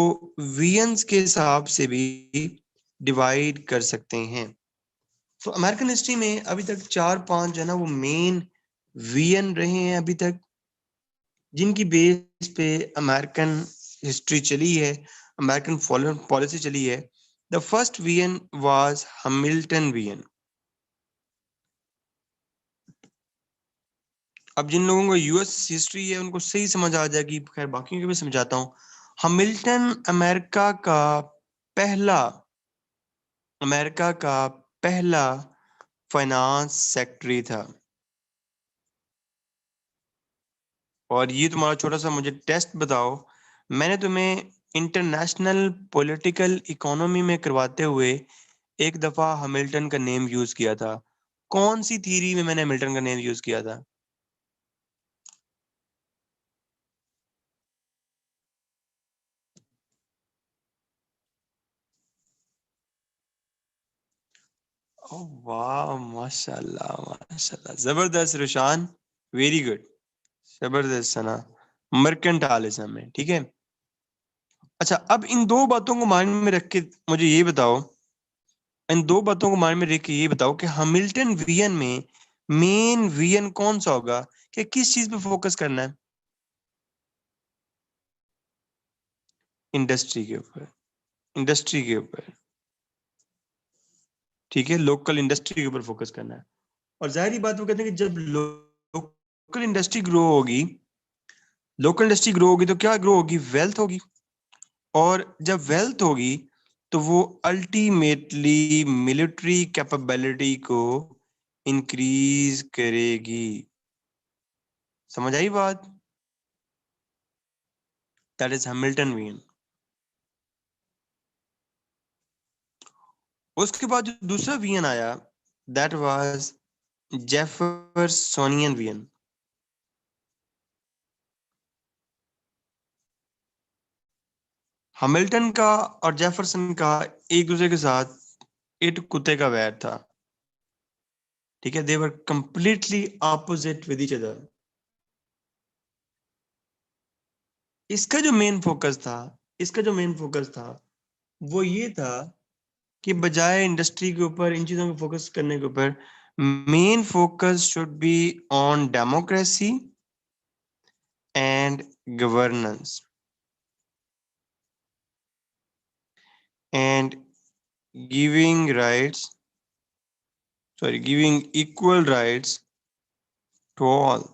वीएन्स के हिसाब से भी डिवाइड कर सकते हैं। तो अमेरिकन हिस्ट्री में अभी तक 4-5 जो है ना वो मेन वीएन रहे हैं अभी तक, जिनकी बेस पे अमेरिकन हिस्ट्री चली है, अमेरिकन फॉरेन पॉलिसी चली है। The first vein was Hamilton vein. अब जिन लोगों को यूएस हिस्ट्री है उनको सही समझ आ जाएगी, खैर बाकियों को भी समझाता हूँ। हैमिल्टन पहला अमेरिका का पहला फाइनेंस सेक्रेटरी था। और ये तुम्हारा छोटा सा मुझे टेस्ट बताओ, मैंने तुम्हें इंटरनेशनल पॉलिटिकल इकोनॉमी में करवाते हुए एक दफा हैमिल्टन का नेम यूज किया था, कौन सी थ्योरी में मैंने हैमिल्टन का नेम यूज किया था? ओह वाह, माशाल्लाह माशाल्लाह, जबरदस्त रुशान, वेरी गुड, जबरदस्त सना, मर्केंटालिज्म में, ठीक है। अच्छा, अब इन दो बातों को माइंड में रख के मुझे ये बताओ, इन दो बातों को माइंड में रख के ये बताओ कि हैमिल्टन वीएन में मेन वीएन कौन सा होगा, कि किस चीज पे फोकस करना है? इंडस्ट्री के ऊपर, इंडस्ट्री के ऊपर, ठीक है, लोकल इंडस्ट्री के ऊपर फोकस करना है। और जाहिर बात वो कहते हैं कि जब लोकल इंडस्ट्री ग्रो होगी, लोकल इंडस्ट्री ग्रो होगी तो क्या ग्रो होगी? वेल्थ होगी। और जब वेल्थ होगी तो वो अल्टीमेटली मिलिट्री कैपेबिलिटी को इंक्रीज करेगी। समझ आई बात? That is Hamilton vein. उसके बाद जो दूसरा वीएन आया, that was Jeffersonian vein. Hamilton का और जेफरसन का एक दूसरे के साथ एक कुत्ते का वैर था, ठीक है, they were completely opposite with each other. इसका जो मेन फोकस था, इसका जो मेन फोकस था वो ये था कि बजाय इंडस्ट्री के ऊपर इन चीजों पे फोकस करने के ऊपर, main focus should be on democracy and governance and giving rights, sorry, giving equal rights to all.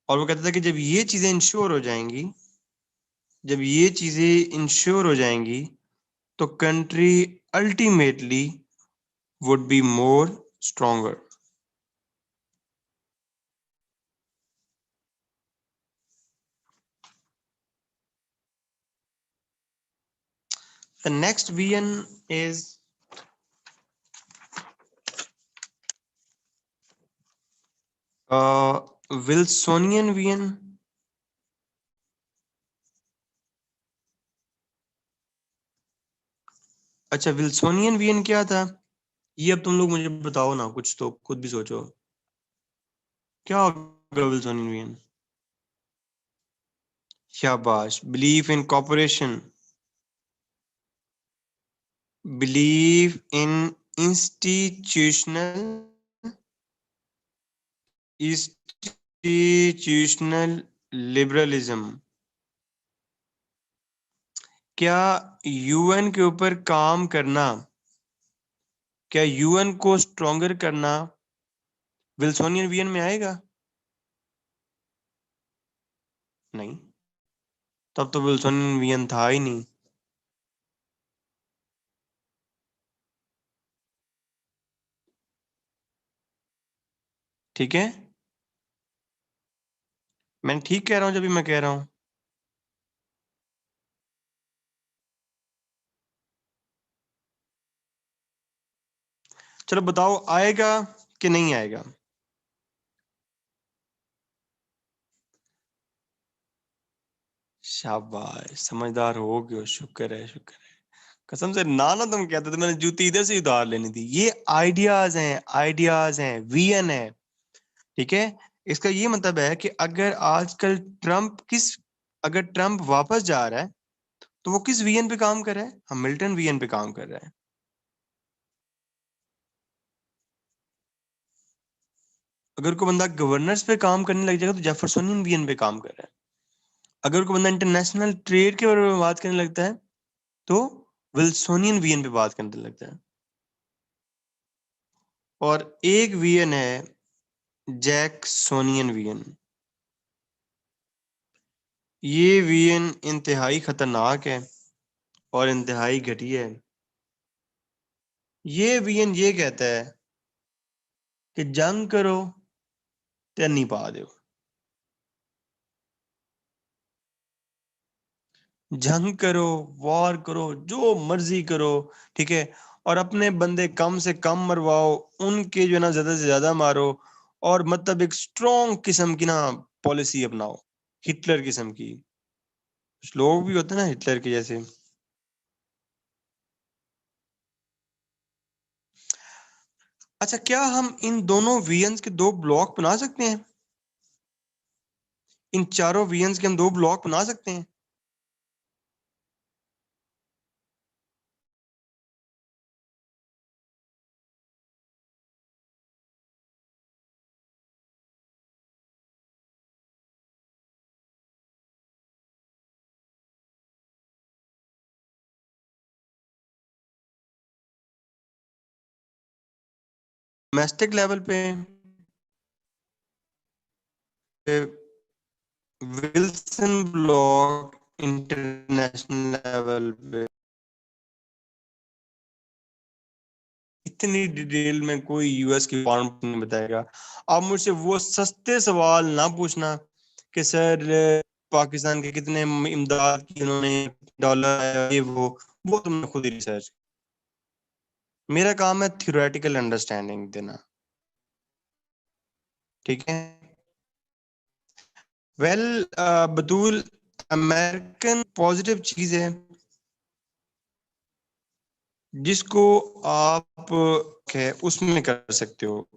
और वो कहता था कि जब ये चीजें इंश्योर हो जाएंगी, जब ये चीजें इंश्योर हो जाएंगी तो country ultimately would be more stronger. The next VN is Wilsonian VN। अच्छा, विल्सोनियन VN क्या था? ये अब तुम लोग मुझे बताओ ना, कुछ तो खुद भी सोचो, क्या होगा विल्सोनियन VN? शाबाश, belief in cooperation, believe in institutional, institutional liberalism. क्या यूएन के ऊपर काम करना, क्या यूएन को स्ट्रॉन्गर करना विल्सोनियन वीएन में आएगा? नहीं, तब तो विल्सोनियन वीएन था ही नहीं। ठीक है, मैं ठीक कह रहा हूं जब भी मैं कह रहा हूं। चलो बताओ, आएगा कि नहीं आएगा? शाबाश, समझदार हो गए, शुक्र है शुक्र है। कसम से ना ना तुम कहते तो मैंने जूती इधर से उतार लेनी थी। ये आइडियाज हैं, आइडियाज हैं, वीएन है, ठीक है। इसका ये मतलब है कि अगर आजकल ट्रम्प किस, अगर ट्रम्प वापस जा रहा है तो वो किस वीएन पे काम कर रहा है? हैमिल्टन वीएन पे काम कर रहा है। अगर कोई बंदा गवर्नेंस पे काम करने लग जाएगा तो जेफरसोनियन वीएन पे काम कर रहा है। अगर कोई बंदा इंटरनेशनल ट्रेड के बारे में बात करने लगता है तो विल्सोनियन वीएन पे बात करने लगता है। और एक वीएन है जैक्सोनियन वीएन। ये वीएन इंतहाई खतरनाक है और इंतहाई घटिया है। ये वीएन ये कहता है कि जंग करो ते नहीं पा दो, जंग करो, वॉर करो, जो मर्जी करो, ठीक है, और अपने बंदे कम से कम मरवाओ, उनके जो है ना ज्यादा से ज्यादा मारो, और मतलब एक स्ट्रॉन्ग किस्म की ना पॉलिसी अपनाओ, हिटलर किस्म की। कुछ लोग भी होते हैं ना हिटलर के जैसे। अच्छा, क्या हम इन दोनों वीएंस के दो ब्लॉक बना सकते हैं? इन चारों वीएंस के हम दो ब्लॉक बना सकते हैं? डोमेस्टिक लेवल पे, विल्सन ब्लॉक इंटरनेशनल लेवल पे। इतनी डिटेल में कोई यूएस की फॉर्म नहीं बताएगा। आप मुझसे वो सस्ते सवाल ना पूछना कि सर पाकिस्तान के कितने इमदाद की उन्होंने डॉलर है, ये वो तुमने खुद ही रिसर्च। मेरा काम है थ्योरेटिकल अंडरस्टैंडिंग देना, ठीक है। वेल बतूल, अमेरिकन पॉजिटिव चीज है जिसको आप उसमें कर सकते हो।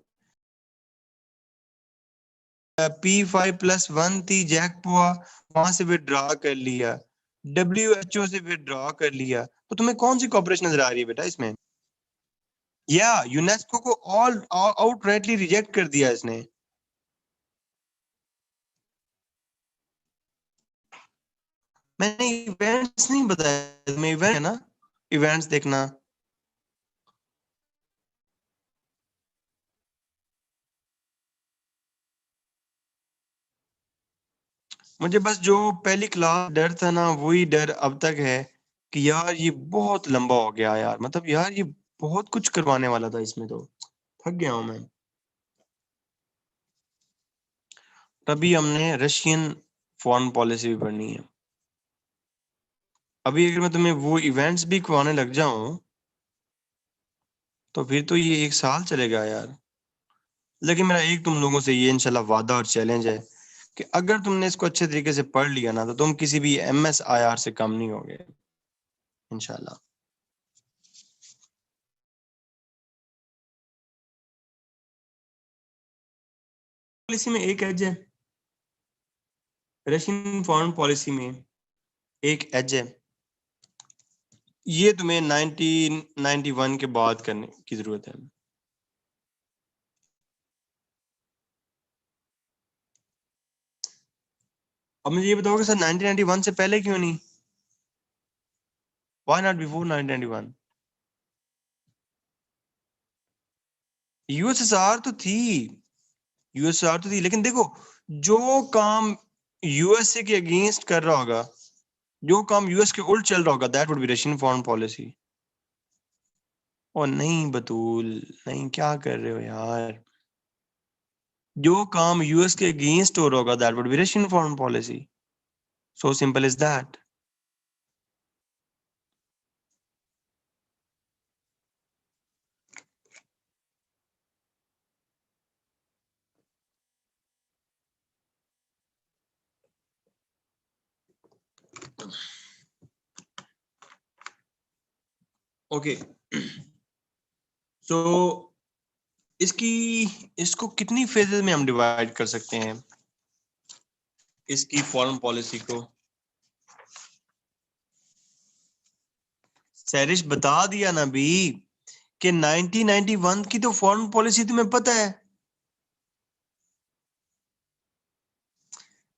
P5+1 थी, जैकपोआ, वहां से विड्रॉ कर लिया, WHO से विड्रॉ कर लिया, तो तुम्हें कौन सी कॉपरेशन नजर आ रही है बेटा इसमें? या यूनेस्को को ऑल आउटराइटली रिजेक्ट कर दिया इसने। मैंने इवेंट्स नहीं बताया, तुम्हें इवेंट है ना, इवेंट्स देखना। मुझे बस जो पहली क्लास डर था ना, वही डर अब तक है कि यार ये बहुत लंबा हो गया यार, मतलब यार ये बहुत कुछ करवाने वाला था इसमें, तो थक गया हूं मैं। तभी हमने रशियन फॉरेन पॉलिसी भी पढ़नी है। अभी अगर मैं तुम्हें वो इवेंट्स भी खुआने लग जाऊं तो फिर तो ये 1 साल चलेगा यार। लेकिन मेरा एक तुम लोगों से ये इंशाल्लाह वादा और चैलेंज है कि अगर तुमने इसको अच्छे तरीके से पढ़ लिया ना, तो तुम किसी भी MSIR से कम नहीं होगे इंशाल्लाह। पॉलिसी में एक एज है, रशियन फॉरेन पॉलिसी में एक एज है। ये तुम्हें 1991 के बाद करने की जरूरत है। अब मुझे ये बताओ कि सर 1991 से पहले क्यों नहीं? Why not before 1991? यूएसएसआर तो थी, यूएसएसआर तो थी, लेकिन देखो, जो काम यूएसए के अगेंस्ट कर रहा होगा, जो काम यूएस के उल्ट चल रहा होगा, that would be Russian foreign policy. और नहीं बतूल, नहीं, क्या कर रहे हो यार? जो काम यूएस के अगेंस्ट हो रहा होगा, that would be Russian foreign policy. So simple is that. Okay, so इसकी इसको कितनी फेजेस में हम डिवाइड कर सकते हैं, इसकी फॉरेन पॉलिसी को? सैरिश बता दिया ना भी कि 1991 की तो फॉरेन पॉलिसी तुम्हें पता है,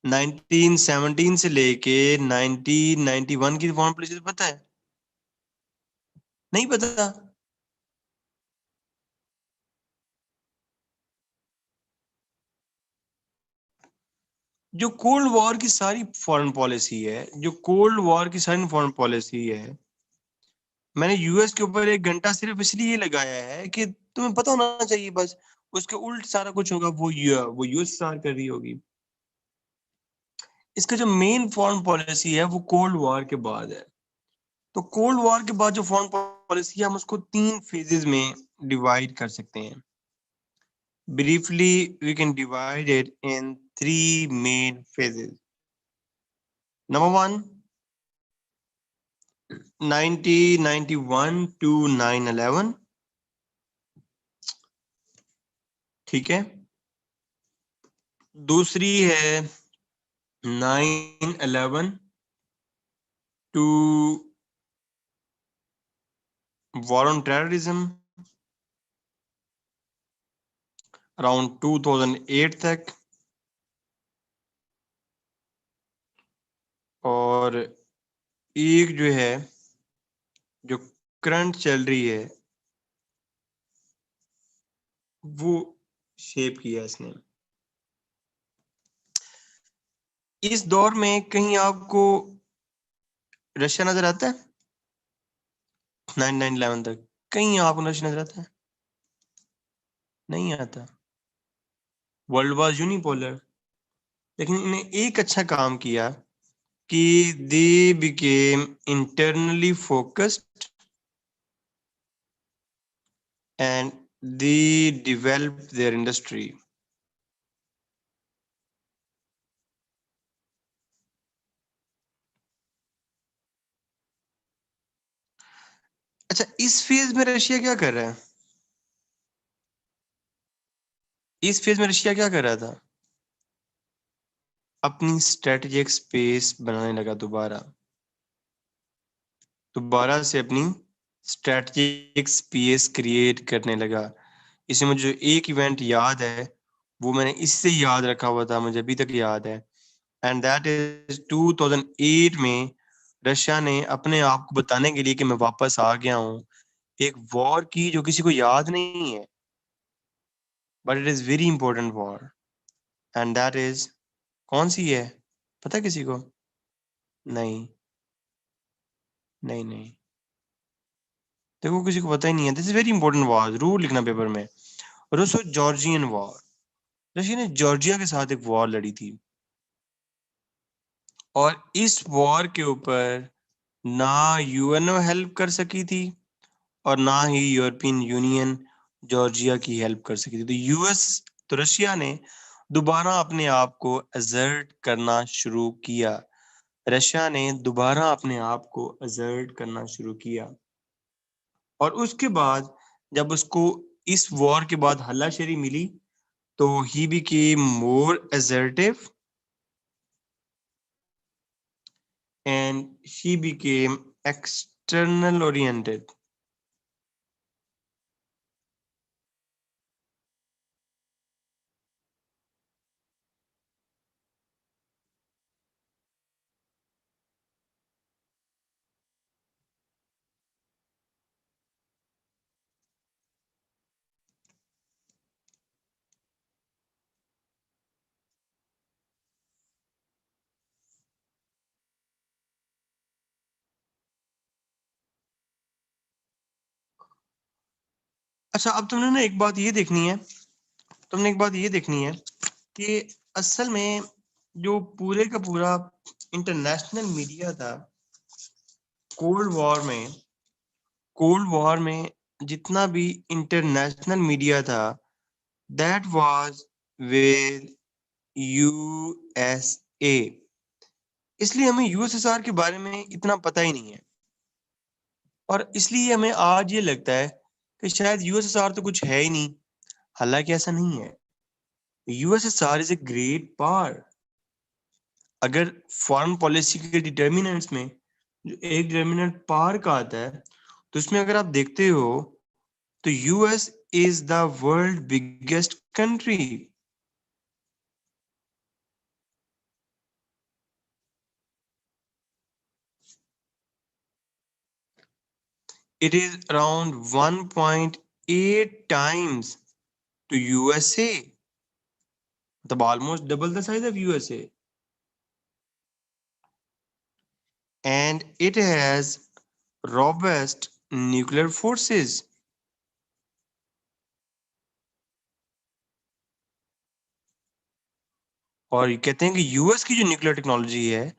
1917 से लेके 1991 की फॉरेन पॉलिसी तो पता है? नहीं पता? जो कोल्ड वॉर की सारी फॉरेन पॉलिसी है, जो कोल्ड वॉर की सारी फॉरेन पॉलिसी है, मैंने यूएस के ऊपर 1 घंटा सिर्फ इसलिए लगाया है कि तुम्हें पता होना चाहिए बस। उसके उल्ट सारा कुछ होगा, वो यूएसएसआर कर रही होगी। इसका जो मेन फॉरेन पॉलिसी है वो कोल्ड वॉर के बाद है। तो कोल्ड वॉर के बाद जो फॉरेन पॉलिसी है हम उसको 3 फेजेस में डिवाइड कर सकते हैं। Briefly we can divide it in 3 main phases. Number 1, 1991 to 9/11, ठीक है। दूसरी है 9/11 to war on terrorism around 2008 तक, और एक जो है जो करंट चल रही है वो शेप किया इसने। इस दौर में कहीं आपको रशिया नजर आता है? 9/11 तक कहीं आपको रशिया नजर आता है? नहीं आता। World was unipolar. लेकिन इन्हें एक अच्छा काम किया कि they became internally focused and they developed their industry. अच्छा, इस फेज में रशिया क्या कर रहा है? इस फेज में रशिया क्या कर रहा था? अपनी स्ट्रेटेजिक स्पेस बनाने लगा दोबारा से अपनी स्ट्रेटेजिक स्पेस क्रिएट करने लगा। इसमें मुझे एक इवेंट याद है, वो मैंने इससे याद रखा हुआ था, मुझे अभी तक याद है, एंड दैट इज 2008 में रशिया ने अपने आप को बताने के लिए कि मैं वापस आ गया हूँ, एक वॉर की जो किसी को याद नहीं है, but it is very important war, and that is, कौन सी है? पता है किसी को? नहीं, नहीं, नहीं, देखो किसी को पता ही नहीं है। This is very important war, जरूर लिखना पेपर में। Russo Georgian war. रशिया ने जॉर्जिया के साथ एक वॉर लड़ी थी, और इस वॉर के ऊपर ना यूएनओ हेल्प कर सकी थी और ना ही यूरोपियन यूनियन जॉर्जिया की हेल्प कर सकी थी। तो यूएस, तो रशिया ने दोबारा अपने आप को असर्ट करना शुरू किया। रशिया ने दोबारा अपने आप को असर्ट करना शुरू किया, और उसके बाद जब उसको इस वॉर के बाद हल्लाशेरी मिली तो he became more assertive and she became external oriented. अच्छा, अब तुमने ना एक बात ये देखनी है, तुमने एक बात ये देखनी है कि असल में जो पूरे का पूरा इंटरनेशनल मीडिया था कोल्ड वॉर में, कोल्ड वॉर में जितना भी इंटरनेशनल मीडिया था, दैट वाज विद यूएसए। इसलिए हमें यूएसएसआर के बारे में इतना पता ही नहीं है, और इसलिए हमें आज ये लगता है कि शायद यूएसएसआर तो कुछ है ही नहीं। हालांकि ऐसा नहीं है। USSR is a great power. अगर फॉरेन पॉलिसी के डिटर्मिनेंट्स में जो एक डिटर्मिनेंट पावर का आता है, तो इसमें अगर आप देखते हो तो US is the world biggest country. It is around 1.8 times to USA, almost double the size of USA. And it has robust nuclear forces. और कहते हैं कि यूएस की जो न्यूक्लियर टेक्नोलॉजी है,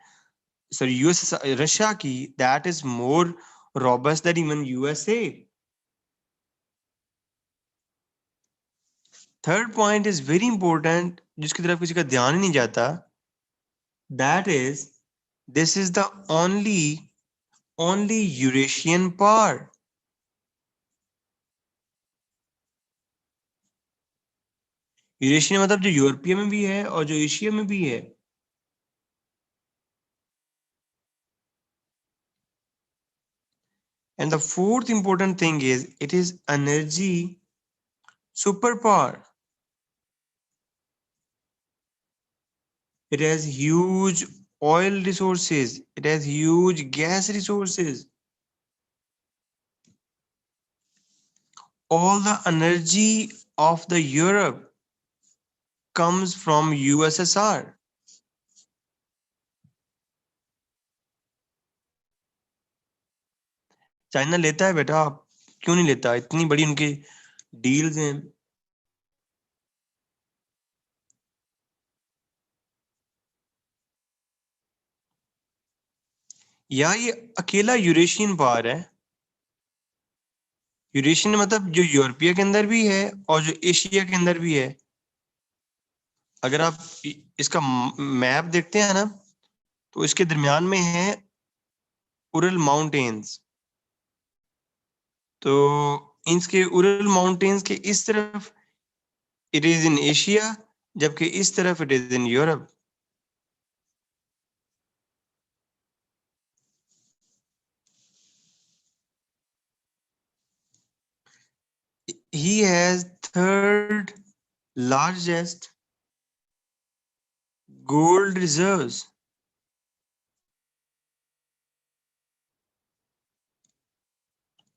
सॉरी यूएस रशिया की, that is more robust then even USA. Third point is very important, जिसकी तरफ किसी का ध्यान ही नहीं जाता, that is this is the only Eurasian power. Eurasian मतलब जो यूरोपीय में भी है और जो एशिया में भी है। And the fourth important thing is it is energy superpower. It has huge oil resources. It has huge gas resources. All the energy of the Europe comes from USSR. China लेता है बेटा, आप क्यों नहीं लेता? इतनी बड़ी उनकी डील्स हैं। या ये अकेला यूरेशियन पावर है। यूरेशियन मतलब जो यूरोपीय के अंदर भी है और जो एशिया के अंदर भी है। अगर आप इसका मैप देखते हैं ना, तो इसके दरमियान में है उरल माउंटेन्स। तो इसके उरल माउंटेन्स के इस तरफ इट इज इन एशिया, जबकि इस तरफ it is in Europe. He has third largest gold reserves,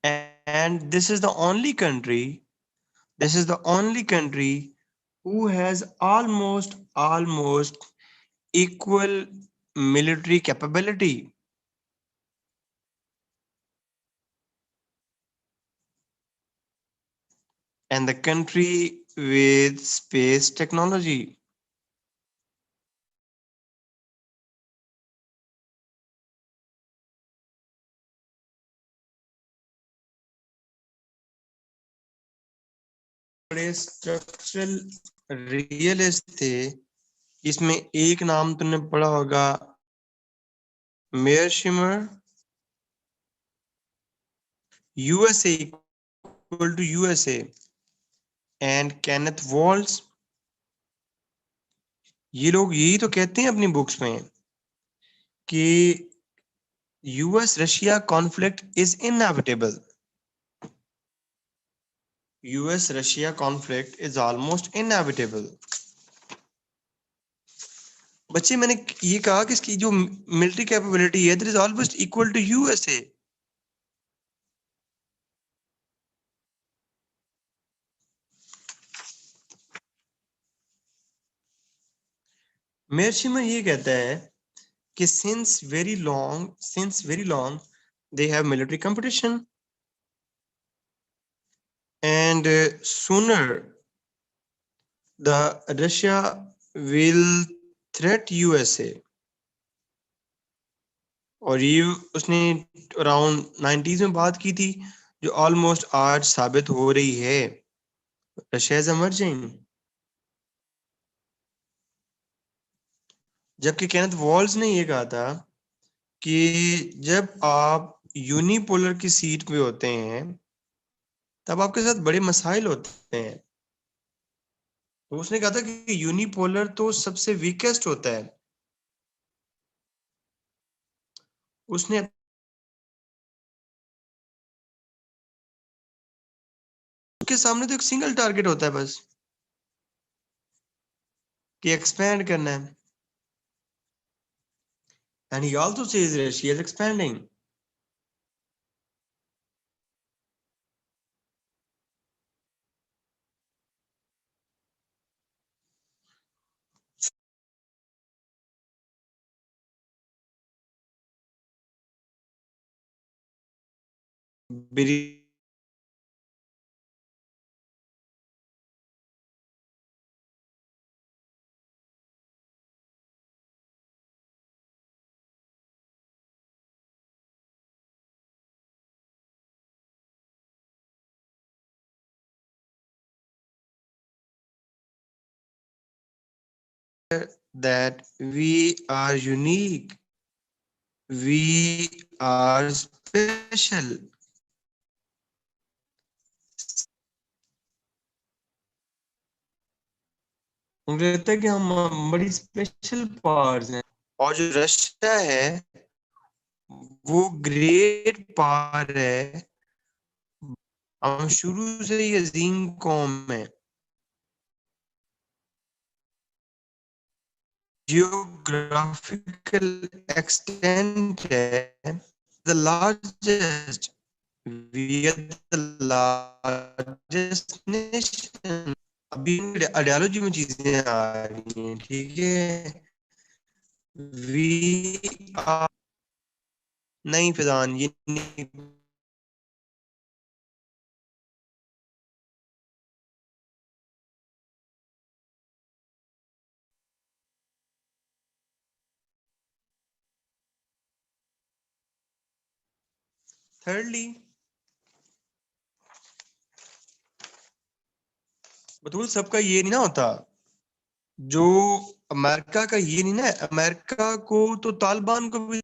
and this is the only country who has almost equal military capability, and the country with space technology. बड़े structural realist थे। इसमें एक नाम तुमने पढ़ा होगा, Mearsheimer, USA equal to USA, and Kenneth Waltz. ये लोग यही तो कहते हैं अपनी बुक्स में कि US Russia conflict is inevitable. US Russia conflict is almost inevitable. बच्चे, मैंने ये कहा कि इसकी जो मिलिट्री कैपेबिलिटी है, that is almost equal to USA. Mear ये कहता है कि since very long they have military competition, and sooner the Russia will threat USA। और ये उसने अराउंड 90s में बात की थी, जो ऑलमोस्ट आज साबित हो रही है। Russia is emerging। जबकि केनेथ वॉल्स ने ये कहा था कि जब आप यूनिपोलर की सीट पे होते हैं, तब आपके साथ बड़े मसाइल होते हैं। तो उसने कहा था कि यूनिपोलर तो सबसे वीकेस्ट होता है। उसने उसके सामने तो एक सिंगल टारगेट होता है बस, कि एक्सपैंड करना है। And he also says Russia is expanding. that we are unique, we are special. मुझे लगता है कि हम बड़ी स्पेशल पावर्स हैं, और जो रशिया है वो ग्रेट पावर है। हम शुरू से ही अजीम कौम है। जियोग्राफिकल एक्सटेंट है the largest, we are the largest nation. अभी आइडियोलॉजी में चीजें आ रही हैं, ठीक है। वी आर, नहीं फिजान ये नहीं। थर्डली, बतूल सबका ये नहीं ना होता। जो अमेरिका का ये नहीं ना, अमेरिका को तो तालिबान को भी,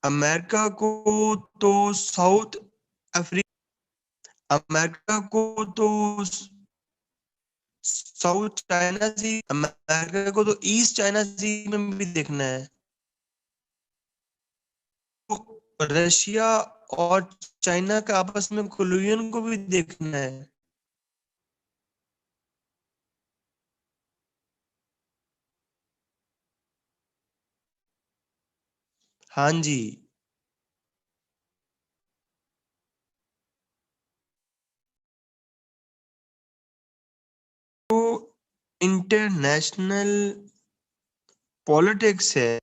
अमेरिका को तो साउथ अफ्रीका, अमेरिका को तो साउथ चाइना सी, अमेरिका को तो ईस्ट चाइना सी में भी देखना है। तो रशिया और चाइना का आपस में कोलिजन को भी देखना है। हाँ जी। तो इंटरनेशनल पॉलिटिक्स है,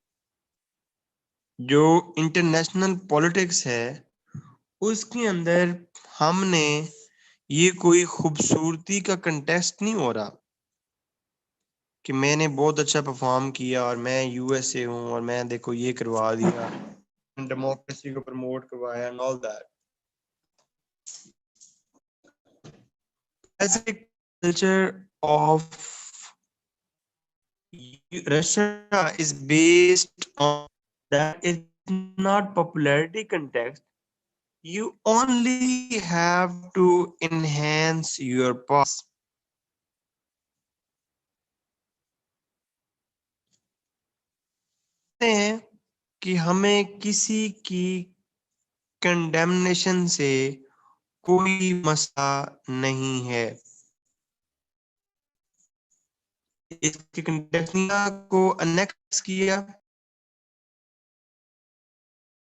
जो इंटरनेशनल पॉलिटिक्स है उसके अंदर हमने, ये कोई खूबसूरती का कंटेस्ट नहीं हो रहा कि मैंने बहुत अच्छा परफॉर्म किया और मैं यूएसए हूँ और मैं देखो ये करवा दिया, डेमोक्रेसी को प्रमोट करवाया and all that. As a culture of Russia is based on that is not popularity context. You only have to enhance your past. हैं कि हमें किसी की कंडेमनेशन से कोई मसला नहीं है। इसके कंटेक्स्ट को अनेक्स किया